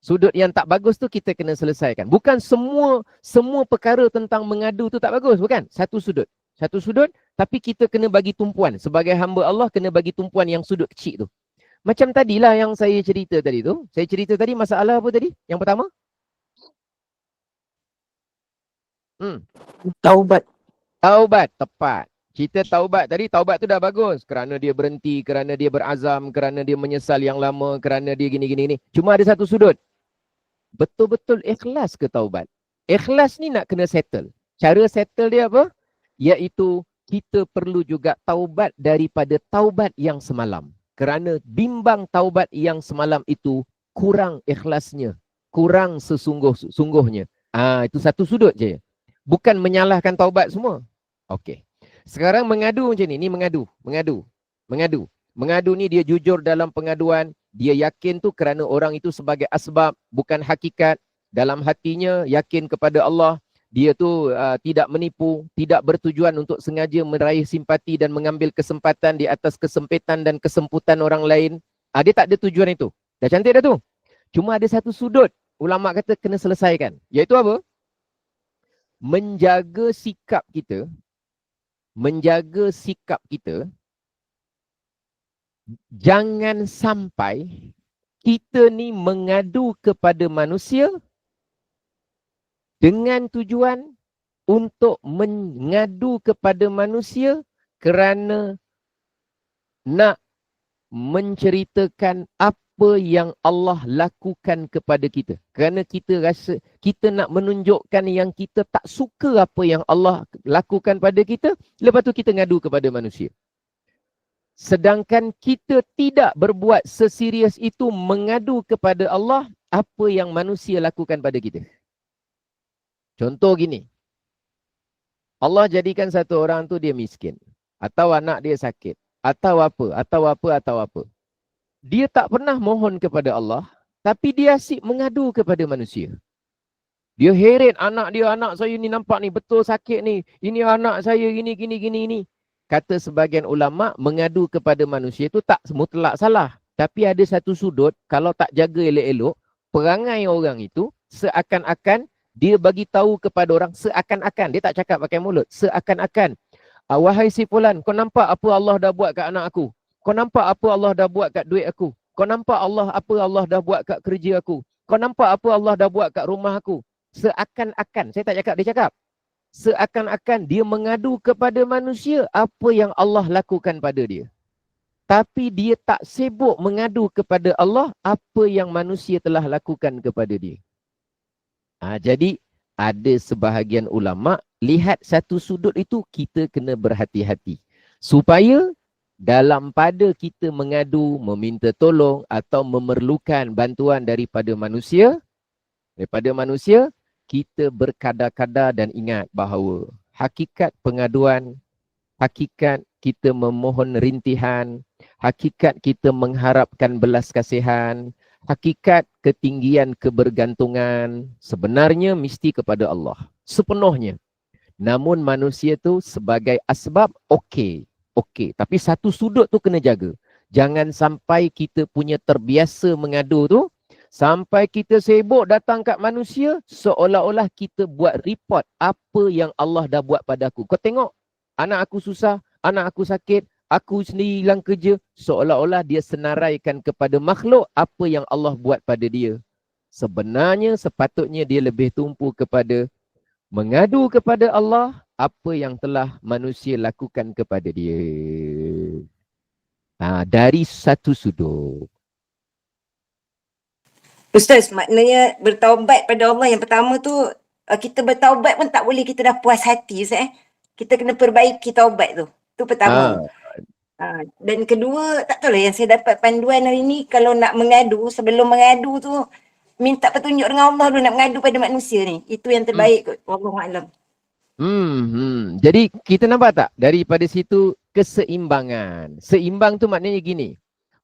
Sudut yang tak bagus tu kita kena selesaikan. Bukan semua perkara tentang mengadu tu tak bagus, bukan? Satu sudut. Satu sudut, tapi kita kena bagi tumpuan. Sebagai hamba Allah, kena bagi tumpuan yang sudut kecil tu. Macam tadilah yang saya cerita tadi tu. Saya cerita tadi masalah apa tadi? Yang pertama? Taubat. Taubat, tepat. Kita taubat tadi, taubat tu dah bagus. Kerana dia berhenti, kerana dia berazam, kerana dia menyesal yang lama, kerana dia gini-gini. Cuma ada satu sudut. Betul-betul ikhlas ke taubat? Ikhlas ni nak kena settle. Cara settle dia apa? Iaitu kita perlu juga taubat daripada taubat yang semalam. Kerana bimbang taubat yang semalam itu kurang ikhlasnya. Kurang sesungguh-sungguhnya. Itu satu sudut je. Bukan menyalahkan taubat semua. Okey. Sekarang mengadu macam ni. Ni mengadu. Mengadu ni dia jujur dalam pengaduan. Dia yakin tu kerana orang itu sebagai asbab, bukan hakikat. Dalam hatinya yakin kepada Allah. Dia tu tidak menipu, tidak bertujuan untuk sengaja meraih simpati dan mengambil kesempatan di atas kesempitan dan kesemputan orang lain. Dia tak ada tujuan itu. Dah cantik dah tu. Cuma ada satu sudut. Ulama kata kena selesaikan. Iaitu apa? Menjaga sikap kita. Menjaga sikap kita. Jangan sampai kita ni mengadu kepada manusia dengan tujuan untuk mengadu kepada manusia kerana nak menceritakan apa yang Allah lakukan kepada kita. Kerana kita rasa kita nak menunjukkan yang kita tak suka apa yang Allah lakukan pada kita, lepas tu kita ngadu kepada manusia. Sedangkan kita tidak berbuat seserius itu mengadu kepada Allah apa yang manusia lakukan pada kita. Contoh gini. Allah jadikan satu orang tu dia miskin. Atau anak dia sakit. Atau apa. Dia tak pernah mohon kepada Allah. Tapi dia asyik mengadu kepada manusia. Dia heret anak saya ni nampak ni betul sakit ni. Ini anak saya gini. Kata sebagian ulama, mengadu kepada manusia itu tak mutlak salah. Tapi ada satu sudut, kalau tak jaga elok-elok, perangai orang itu seakan-akan dia bagi tahu kepada orang, seakan-akan. Dia tak cakap pakai mulut, seakan-akan. Wahai si fulan, kau nampak apa Allah dah buat kat anak aku? Kau nampak apa Allah dah buat kat duit aku? Kau nampak apa Allah dah buat kat kerja aku? Kau nampak apa Allah dah buat kat rumah aku? Seakan-akan. Saya tak cakap, dia cakap. Seakan-akan dia mengadu kepada manusia apa yang Allah lakukan pada dia. Tapi dia tak sibuk mengadu kepada Allah apa yang manusia telah lakukan kepada dia. Jadi ada sebahagian ulama lihat satu sudut itu kita kena berhati-hati. Supaya dalam pada kita mengadu, meminta tolong atau memerlukan bantuan daripada manusia, kita berkadar-kadar dan ingat bahawa hakikat pengaduan, hakikat kita memohon rintihan, hakikat kita mengharapkan belas kasihan, hakikat ketinggian kebergantungan sebenarnya mesti kepada Allah sepenuhnya. Namun manusia tu sebagai asbab okey. Tapi satu sudut tu kena jaga. Jangan sampai kita punya terbiasa mengadu tu sampai kita sibuk datang kat manusia seolah-olah kita buat report apa yang Allah dah buat pada aku. Kau tengok, anak aku susah, anak aku sakit, aku sendiri hilang kerja. Seolah-olah dia senaraikan kepada makhluk apa yang Allah buat pada dia. Sebenarnya sepatutnya dia lebih tumpu kepada mengadu kepada Allah apa yang telah manusia lakukan kepada dia. Dari satu sudut. Ustaz, maknanya bertaubat pada Allah yang pertama tu, kita bertaubat pun tak boleh kita dah puas hati, Ustaz. Kita kena perbaiki taubat tu. Tu pertama. Dan kedua, tak tahulah yang saya dapat panduan hari ni, kalau nak mengadu, sebelum mengadu tu, minta petunjuk dengan Allah dulu nak mengadu pada manusia ni. Itu yang terbaik kot. Wallahualam. Jadi kita nampak tak? Daripada situ keseimbangan. Seimbang tu maknanya gini.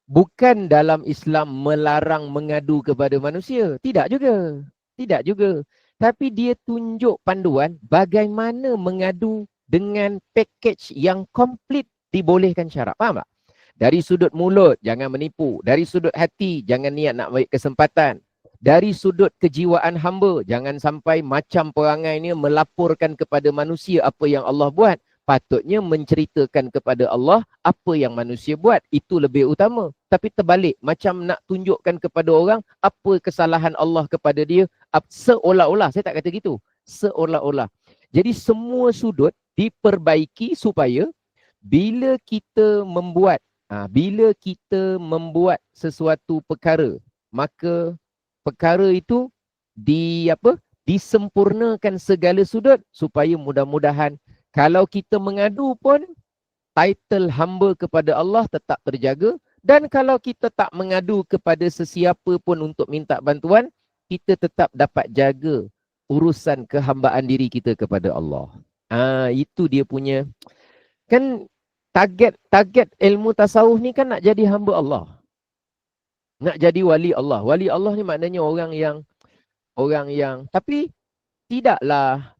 bukan dalam Islam melarang mengadu kepada manusia. Tidak juga. Tidak juga. Tapi dia tunjuk panduan bagaimana mengadu dengan package yang komplit dibolehkan syarak. Faham tak? Dari sudut mulut, jangan menipu. Dari sudut hati, jangan niat nak ambil kesempatan. Dari sudut kejiwaan hamba, jangan sampai macam perangai ni melaporkan kepada manusia apa yang Allah buat. Patutnya menceritakan kepada Allah apa yang manusia buat. Itu lebih utama. Tapi terbalik, macam nak tunjukkan kepada orang apa kesalahan Allah kepada dia. Seolah-olah, saya tak kata gitu. Seolah-olah. Jadi semua sudut diperbaiki supaya bila kita membuat sesuatu perkara, maka perkara itu disempurnakan segala sudut supaya mudah-mudahan kalau kita mengadu pun title hamba kepada Allah tetap terjaga, dan kalau kita tak mengadu kepada sesiapa pun untuk minta bantuan, kita tetap dapat jaga urusan kehambaan diri kita kepada Allah. Itu dia punya, kan target ilmu tasawuf ni kan nak jadi hamba Allah. Nak jadi wali Allah. Wali Allah ni maknanya orang yang tapi tidaklah.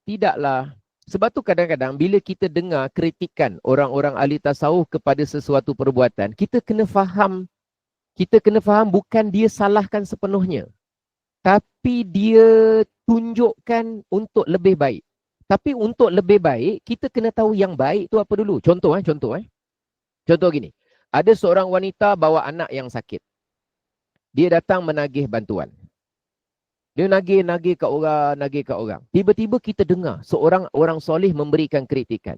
Sebab tu kadang-kadang bila kita dengar kritikan orang-orang ahli tasawuf kepada sesuatu perbuatan, kita kena faham bukan dia salahkan sepenuhnya. Tapi dia tunjukkan untuk lebih baik. Tapi untuk lebih baik, kita kena tahu yang baik tu apa dulu. Contoh gini. Ada seorang wanita bawa anak yang sakit. Dia datang menagih bantuan. Dia nagih kat orang. Tiba-tiba kita dengar seorang orang soleh memberikan kritikan.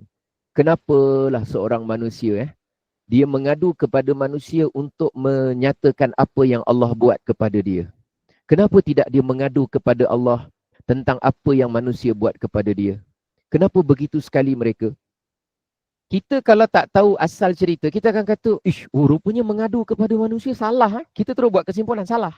Kenapalah seorang manusia dia mengadu kepada manusia untuk menyatakan apa yang Allah buat kepada dia. Kenapa tidak dia mengadu kepada Allah tentang apa yang manusia buat kepada dia? Kenapa begitu sekali mereka? Kita kalau tak tahu asal cerita, kita akan kata, rupanya mengadu kepada manusia salah. Kita terus buat kesimpulan salah.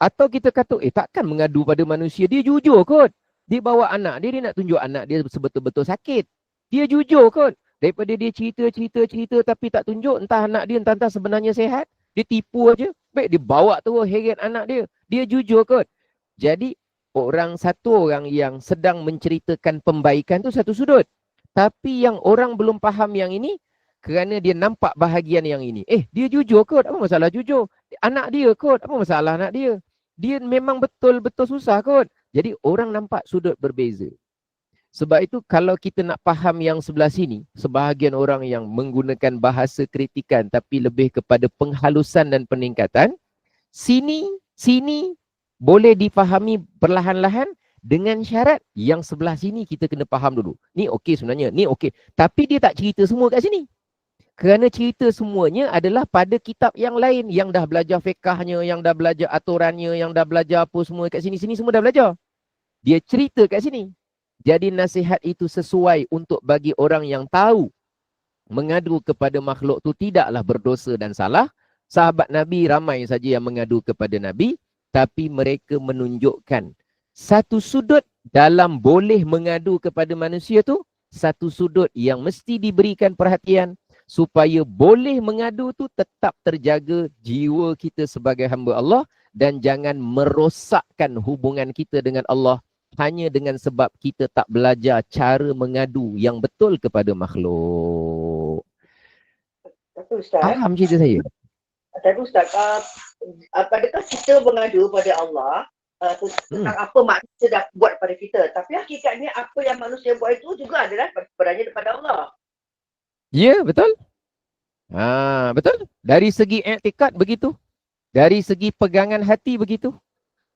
Atau kita kata, takkan mengadu pada manusia. Dia jujur kot. Dia bawa anak dia, dia nak tunjuk anak dia sebetul-betul sakit. Dia jujur kot. Daripada dia cerita tapi tak tunjuk, entah anak dia entah sebenarnya sihat. Dia tipu aja. Baik, dia bawa terus heret anak dia. Dia jujur kot. Jadi, satu orang yang sedang menceritakan pembaikan tu satu sudut. Tapi yang orang belum faham yang ini, kerana dia nampak bahagian yang ini. Dia jujur kot, apa masalah jujur? Anak dia kot, apa masalah anak dia? Dia memang betul-betul susah kot. Jadi orang nampak sudut berbeza. Sebab itu kalau kita nak faham yang sebelah sini, sebahagian orang yang menggunakan bahasa kritikan tapi lebih kepada penghalusan dan peningkatan, sini boleh difahami perlahan-lahan, dengan syarat yang sebelah sini kita kena faham dulu. Ni okey sebenarnya, ni okey. Tapi dia tak cerita semua kat sini. Kerana cerita semuanya adalah pada kitab yang lain, yang dah belajar fiqahnya, yang dah belajar aturannya, yang dah belajar apa semua kat sini semua dah belajar. Dia cerita kat sini. Jadi nasihat itu sesuai untuk bagi orang yang tahu mengadu kepada makhluk tu tidaklah berdosa dan salah. Sahabat Nabi ramai saja yang mengadu kepada Nabi, tapi mereka menunjukkan satu sudut dalam boleh mengadu kepada manusia tu, satu sudut yang mesti diberikan perhatian supaya boleh mengadu tu tetap terjaga jiwa kita sebagai hamba Allah dan jangan merosakkan hubungan kita dengan Allah hanya dengan sebab kita tak belajar cara mengadu yang betul kepada makhluk. Faham cerita saya? Tapi Ustaz, adakah kita mengadu pada Allah tentang apa manusia dah buat pada kita, tapi hakikatnya apa yang manusia buat itu juga adalah berada daripada Allah. Ya, betul. Betul. Dari segi i'tikad begitu. Dari segi pegangan hati begitu.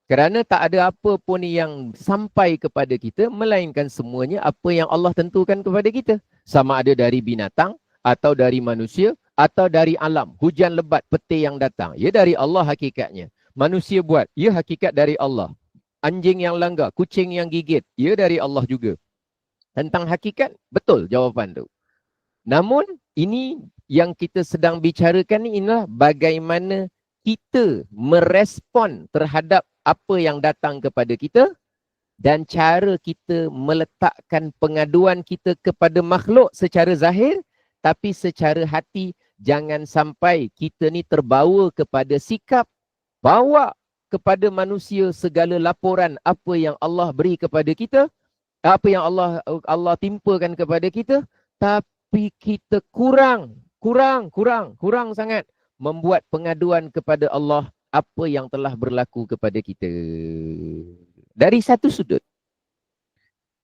Kerana tak ada apa pun yang sampai kepada kita melainkan semuanya apa yang Allah tentukan kepada kita. Sama ada dari binatang atau dari manusia atau dari alam. Hujan lebat, petir yang datang. Ya dari Allah hakikatnya. Manusia buat, ya hakikat dari Allah. Anjing yang langgar, kucing yang gigit, ya dari Allah juga. Tentang hakikat, betul jawapan tu. Namun, ini yang kita sedang bicarakan ni inilah bagaimana kita merespon terhadap apa yang datang kepada kita dan cara kita meletakkan pengaduan kita kepada makhluk secara zahir, tapi secara hati Jangan sampai kita ni terbawa kepada sikap bawa kepada manusia segala laporan apa yang Allah beri kepada kita, apa yang Allah timpakan kepada kita, tapi kita kurang sangat membuat pengaduan kepada Allah apa yang telah berlaku kepada kita. Dari satu sudut.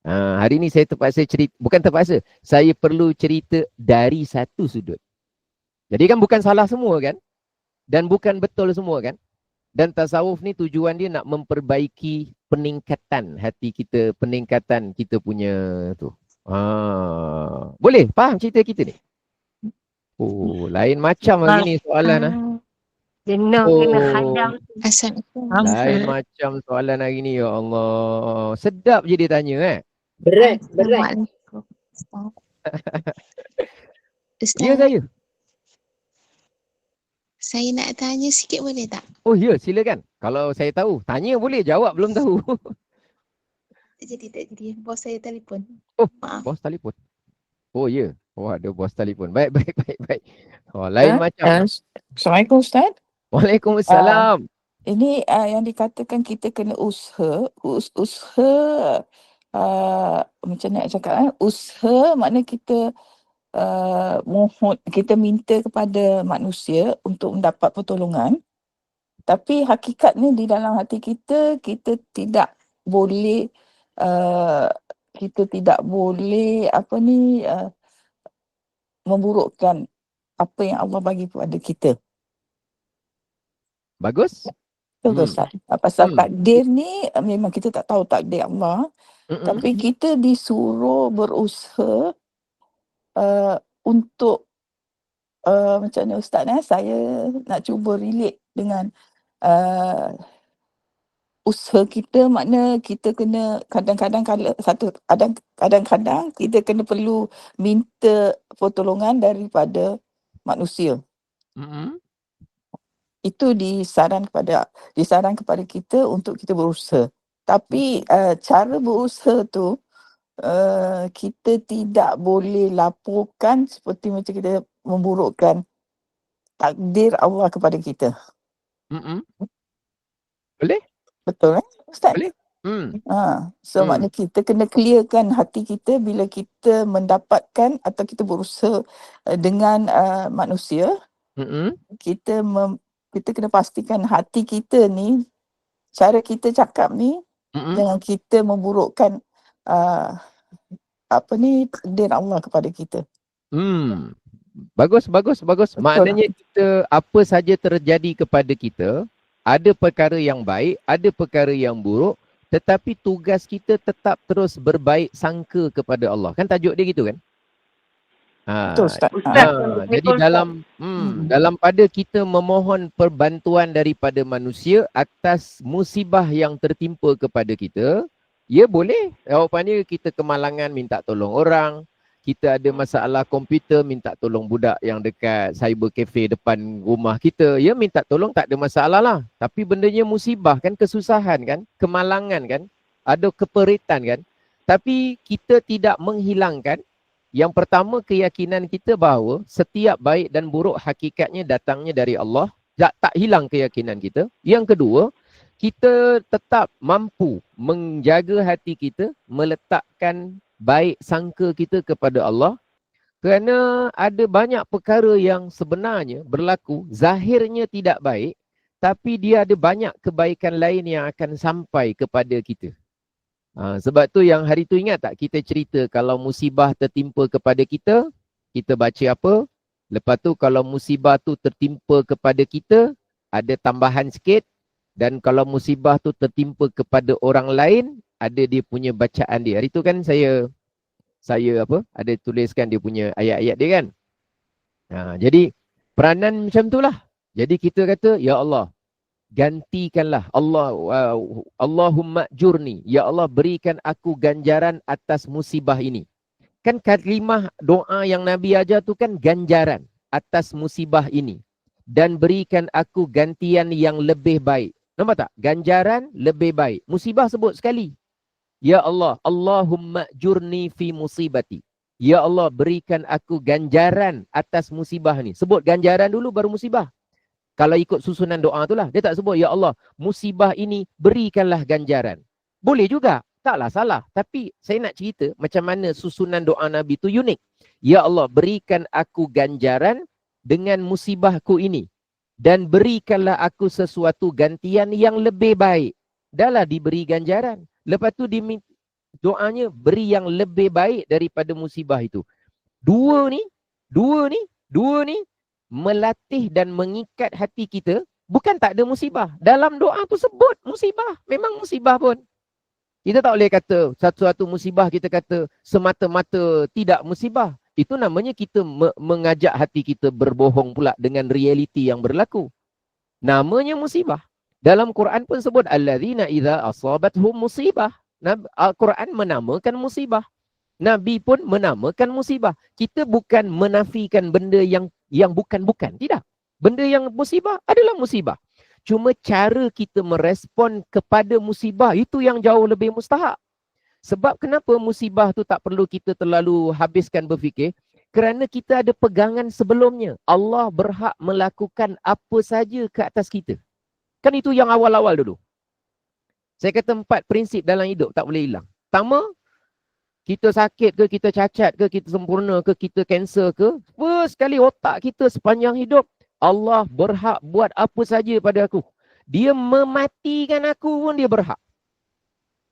Hari ni saya terpaksa cerita, bukan terpaksa, saya perlu cerita dari satu sudut. Jadi kan bukan salah semua kan? Dan bukan betul semua kan? Dan tasawuf ni tujuan dia nak memperbaiki peningkatan hati kita, peningkatan kita punya tu. Boleh faham cerita kita ni? Oh, lain macam hari ni soalan Jenuh kena hadam. Lain macam soalan hari ni, ya Allah. Sedap je dia tanya Berat. Ustaz, Ya saya. saya nak tanya sikit boleh tak? Oh ya, silakan. Kalau saya tahu, tanya boleh, jawab belum tahu. Tak jadi. Bos saya telefon. Oh, Maaf. bos telefon. Oh ya. Oh, ada bos telefon. Baik. Oh, lain macam. Assalamualaikum Ustaz. Waalaikumsalam. Ini yang dikatakan kita kena usaha macam nak cakap usaha makna kita mohon, kita minta kepada manusia untuk mendapat pertolongan, tapi hakikatnya di dalam hati kita tidak boleh memburukkan apa yang Allah bagi kepada kita. Bagus. Betul Ustaz. Pasal takdir ni memang kita tak tahu takdir Allah, tapi kita disuruh berusaha untuk macam mana Ustaz, saya nak cuba relate dengan usaha kita, makna kita kena kadang-kadang kita kena perlu minta pertolongan daripada manusia. Itu disaran kepada kita untuk kita berusaha. Tapi cara berusaha tu kita tidak boleh laporkan seperti macam kita memburukkan takdir Allah kepada kita. Boleh? Betul Ustaz? Boleh. So maknanya kita kena clearkan hati kita bila kita mendapatkan atau kita berusaha dengan manusia. Kita kena pastikan hati kita ni, cara kita cakap ni, jangan kita memburukkan takdir Allah kepada kita. Bagus. Maknanya kita, apa saja terjadi kepada kita, ada perkara yang baik, ada perkara yang buruk, tetapi tugas kita tetap terus berbaik sangka kepada Allah. Kan tajuk dia gitu kan? Betul Ustaz. Jadi dalam pada kita memohon perbantuan daripada manusia atas musibah yang tertimpa kepada kita, ya boleh. Jawapannya kita kemalangan minta tolong orang, kita ada masalah komputer minta tolong budak yang dekat cyber cafe depan rumah kita, ya minta tolong tak ada masalah lah. Tapi bendanya musibah kan, kesusahan kan, kemalangan kan, ada keperitan kan. Tapi kita tidak menghilangkan yang pertama keyakinan kita bahawa setiap baik dan buruk hakikatnya datangnya dari Allah. Tak hilang keyakinan kita. Yang kedua, kita tetap mampu menjaga hati kita, meletakkan baik sangka kita kepada Allah, kerana ada banyak perkara yang sebenarnya berlaku, zahirnya tidak baik, tapi dia ada banyak kebaikan lain yang akan sampai kepada kita. Sebab tu yang hari tu ingat tak kita cerita kalau musibah tertimpa kepada kita, kita baca apa? Lepas tu kalau musibah tu tertimpa kepada kita, ada tambahan sikit. Dan kalau musibah tu tertimpa kepada orang lain, ada dia punya bacaan dia. Hari tu kan saya ada tuliskan dia punya ayat-ayat dia kan. Jadi peranan macam itulah. Jadi kita kata, ya Allah, gantikanlah Allahumma jurni, ya Allah berikan aku ganjaran atas musibah ini. Kan kalimah doa yang Nabi ajar tu kan ganjaran atas musibah ini, dan berikan aku gantian yang lebih baik. Nampak tak? Ganjaran lebih baik. Musibah sebut sekali. Ya Allah, Allahumma jurni fi musibati. Ya Allah, berikan aku ganjaran atas musibah ni. Sebut ganjaran dulu baru musibah. Kalau ikut susunan doa tu lah. Dia tak sebut, ya Allah, musibah ini berikanlah ganjaran. Boleh juga. Taklah salah. Tapi saya nak cerita macam mana susunan doa Nabi tu unik. Ya Allah, berikan aku ganjaran dengan musibahku ini. Dan berikanlah aku sesuatu gantian yang lebih baik. Dahlah diberi ganjaran. Lepas tu doanya beri yang lebih baik daripada musibah itu. Dua ni melatih dan mengikat hati kita. Bukan tak ada musibah. Dalam doa tu sebut musibah. Memang musibah pun. Kita tak boleh kata satu-satu musibah kita kata semata-mata tidak musibah. Itu namanya kita mengajak hati kita berbohong pula dengan realiti yang berlaku. Namanya musibah. Dalam Quran pun sebut allazina idza asabathum musibah. Al-Quran menamakan musibah. Nabi pun menamakan musibah. Kita bukan menafikan benda yang bukan-bukan. Tidak. Benda yang musibah adalah musibah. Cuma cara kita merespon kepada musibah itu yang jauh lebih mustahak. Sebab kenapa musibah tu tak perlu kita terlalu habiskan berfikir? Kerana kita ada pegangan sebelumnya. Allah berhak melakukan apa saja ke atas kita. Kan itu yang awal-awal dulu. Saya kata 4 prinsip dalam hidup tak boleh hilang. Pertama, kita sakit ke, kita cacat ke, kita sempurna ke, kita kanser ke. First kali otak kita sepanjang hidup, Allah berhak buat apa saja pada aku. Dia mematikan aku pun dia berhak.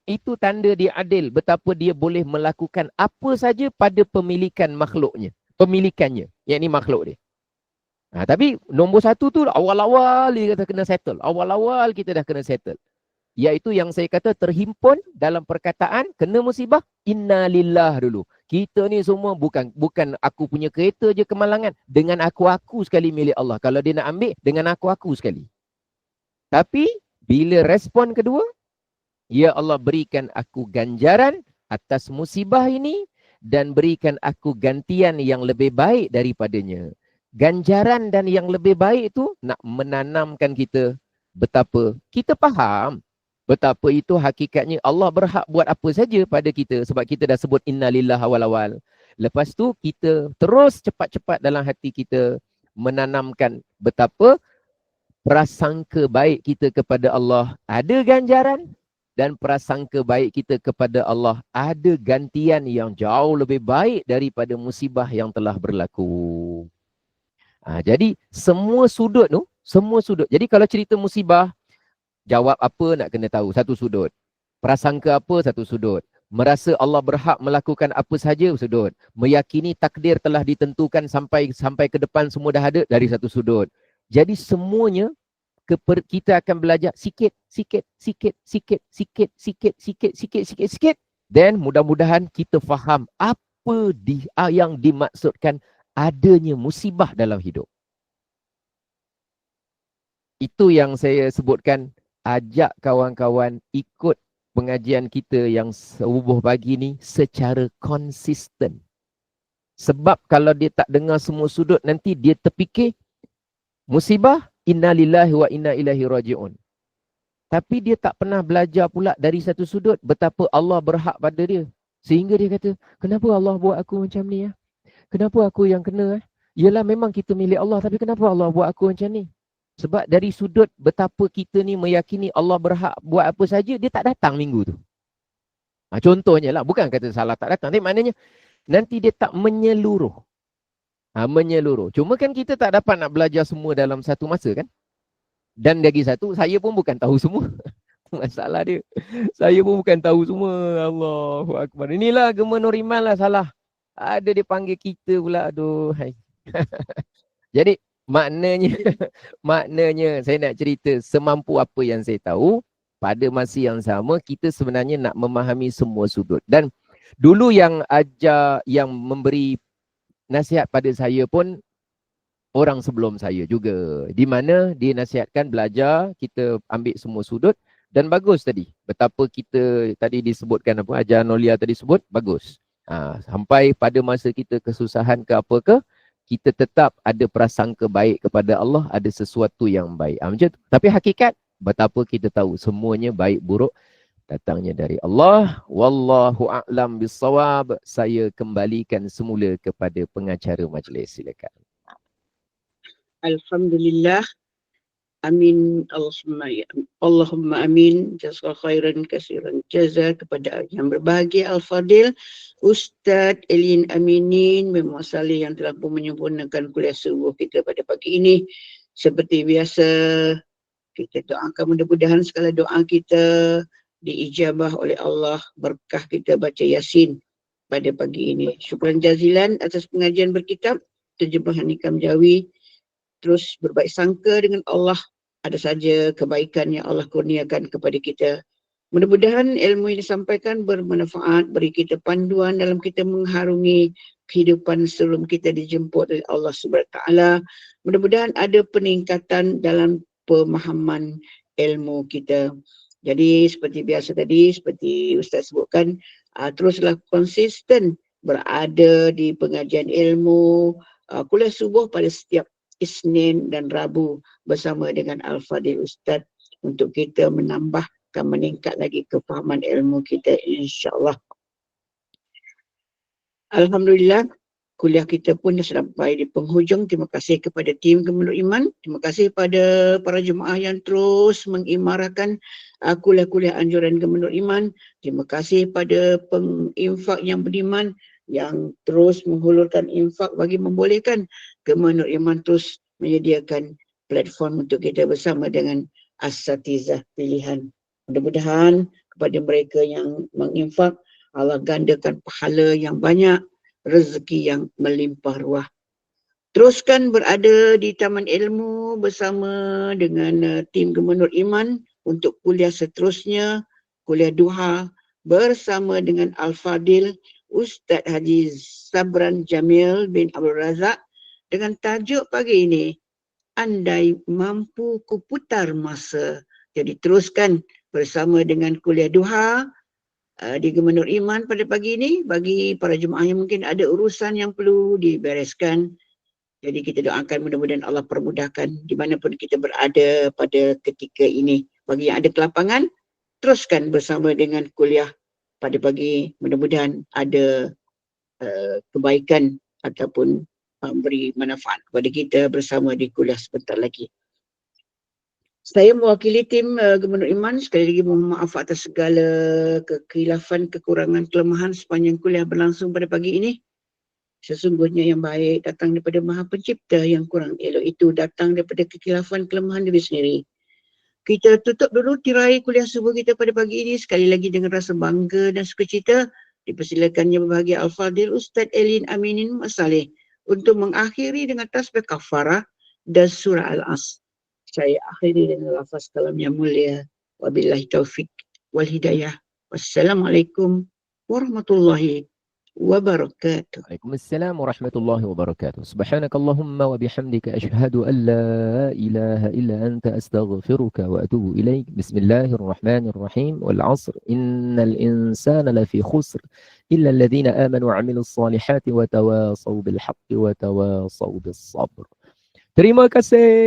Itu tanda dia adil, betapa dia boleh melakukan apa saja pada pemilikannya, yakni makhluk dia. Tapi nombor 1 tu awal-awal dia kata kena settle. Awal-awal kita dah kena settle. Iaitu yang saya kata terhimpun dalam perkataan kena musibah, inna lillah dulu. Kita ni semua bukan aku punya kereta je kemalangan. Dengan aku sekali milik Allah. Kalau dia nak ambil, dengan aku sekali. Tapi bila respon kedua, ya Allah berikan aku ganjaran atas musibah ini dan berikan aku gantian yang lebih baik daripadanya. Ganjaran dan yang lebih baik itu nak menanamkan kita betapa kita faham betapa itu hakikatnya Allah berhak buat apa saja pada kita sebab kita dah sebut innalillah awal-awal. Lepas tu kita terus cepat-cepat dalam hati kita menanamkan betapa prasangka baik kita kepada Allah ada ganjaran dan prasangka baik kita kepada Allah ada gantian yang jauh lebih baik daripada musibah yang telah berlaku. Jadi semua sudut. Jadi kalau cerita musibah, jawab apa nak kena tahu, satu sudut. Prasangka apa, satu sudut. Merasa Allah berhak melakukan apa saja, sudut. Meyakini takdir telah ditentukan sampai ke depan semua dah ada, dari satu sudut. Jadi semuanya kita akan belajar sikit. Dan mudah-mudahan kita faham apa yang dimaksudkan adanya musibah dalam hidup. Itu yang saya sebutkan. Ajak kawan-kawan ikut pengajian kita yang subuh pagi ni secara konsisten. Sebab kalau dia tak dengar semua sudut, nanti dia terfikir musibah, inna lillahi wa inna ilaihi raji'un. Tapi dia tak pernah belajar pula dari satu sudut betapa Allah berhak pada dia. Sehingga dia kata, kenapa Allah buat aku macam ni? Kenapa aku yang kena? Yelah memang kita milik Allah, tapi kenapa Allah buat aku macam ni? Sebab dari sudut betapa kita ni meyakini Allah berhak buat apa saja, dia tak datang minggu tu. Contohnya lah, bukan kata salah tak datang. Tapi maknanya nanti dia tak menyeluruh. Menyeluruh. Cuma kan kita tak dapat nak belajar semua dalam satu masa kan. Dan lagi satu, saya pun bukan tahu semua. Masalah dia. Saya pun bukan tahu semua. Allahu Akbar. Inilah Gema Nur Iman lah salah. Ada dia panggil kita pula. Aduh. Jadi maknanya saya nak cerita semampu apa yang saya tahu. Pada masa yang sama kita sebenarnya nak memahami semua sudut. Dan dulu yang memberi nasihat pada saya pun orang sebelum saya juga. Di mana dia nasihatkan belajar, kita ambil semua sudut. Dan bagus tadi. Betapa kita tadi disebutkan apa, Ajar Nolia tadi sebut, bagus. Sampai pada masa kita kesusahan ke apa ke, kita tetap ada prasangka baik kepada Allah, ada sesuatu yang baik. Macam tu. Tapi hakikat, betapa kita tahu semuanya baik buruk datangnya dari Allah. Wallahu a'lam bissawab. Saya kembalikan semula kepada pengacara majlis. Silakan. Alhamdulillah. Amin. Allahumma amin. Jazakallahu khairan kasiran jaza kepada yang berbahagia Al-Fadil Ustaz Elin Aminin Memuasali yang telah pun menyempurnakan kuliah subuh kita pada pagi ini. Seperti biasa, kita doakan mudah-mudahan segala doa kita diijabah oleh Allah, berkah kita baca Yasin pada pagi ini. Syukran jazilan atas pengajian berkitab, terjemahan Hikam Jawi. Terus berbaik sangka dengan Allah, ada saja kebaikan yang Allah kurniakan kepada kita. Mudah-mudahan ilmu yang disampaikan bermanfaat, beri kita panduan dalam kita mengharungi kehidupan sebelum kita dijemput oleh Allah SWT. Mudah-mudahan ada peningkatan dalam pemahaman ilmu kita. Jadi seperti biasa tadi, seperti Ustaz sebutkan, teruslah konsisten berada di pengajian ilmu, kuliah subuh pada setiap Isnin dan Rabu bersama dengan Al-Fadil Ustaz untuk kita menambahkan, meningkat lagi kefahaman ilmu kita, insyaAllah. Alhamdulillah, kuliah kita pun dah sampai di penghujung. Terima kasih kepada tim Kemenur Iman. Terima kasih kepada para jemaah yang terus mengimarahkan kuliah-kuliah anjuran Kemenur Iman. Terima kasih pada penginfak yang beriman yang terus menghulurkan infak bagi membolehkan Kemenur Iman terus menyediakan platform untuk kita bersama dengan asatizah pilihan. Mudah-mudahan kepada mereka yang menginfak, Allah gandakan pahala yang banyak, rezeki yang melimpah ruah. Teruskan berada di Taman Ilmu bersama dengan tim Kemenur Iman untuk kuliah seterusnya, kuliah duha bersama dengan Al-Fadil Ustaz Haji Sabran Jamil bin Abdul Razak dengan tajuk pagi ini, Andai Mampu Kuputar Masa. Jadi teruskan bersama dengan kuliah duha di Kemenur Iman pada pagi ini. Bagi para jemaah yang mungkin ada urusan yang perlu dibereskan, jadi kita doakan mudah-mudahan Allah permudahkan dimanapun kita berada pada ketika ini. Bagi yang ada kelapangan, teruskan bersama dengan kuliah pada pagi, mudah-mudahan ada kebaikan ataupun beri manfaat kepada kita bersama di kuliah sebentar lagi. Saya mewakili tim Kemenur Iman sekali lagi mohon maaf atas segala kekhilafan, kekurangan, kelemahan sepanjang kuliah berlangsung pada pagi ini. Sesungguhnya yang baik datang daripada Maha Pencipta, yang kurang elok itu datang daripada kekhilafan, kelemahan diri sendiri. Kita tutup dulu tirai kuliah subuh kita pada pagi ini sekali lagi dengan rasa bangga dan sukacita. Dipersilakannya berbahagia Al-Fadil Ustaz Elin Aminin Masaleh untuk mengakhiri dengan tasbih kafarah dan surah Al-As. Saya akhiri dengan lafaz kalam yang mulia. Wabillahi taufiq wal hidayah. Wassalamualaikum warahmatullahi wabarakatuh. Waalaikumsalam warahmatullahi wabarakatuh. Subhanakallahumma wa bihamdika asyhadu an la ilaha illa anta astaghfiruka wa atubu ilaik. Bismillahirrahmanirrahim. Wal 'asr innal insana lafi khusr illa alladhina amanu wa 'amilus salihati wa tawasaw bil haqqi wa tawasaw bis sabr. Terima kasih.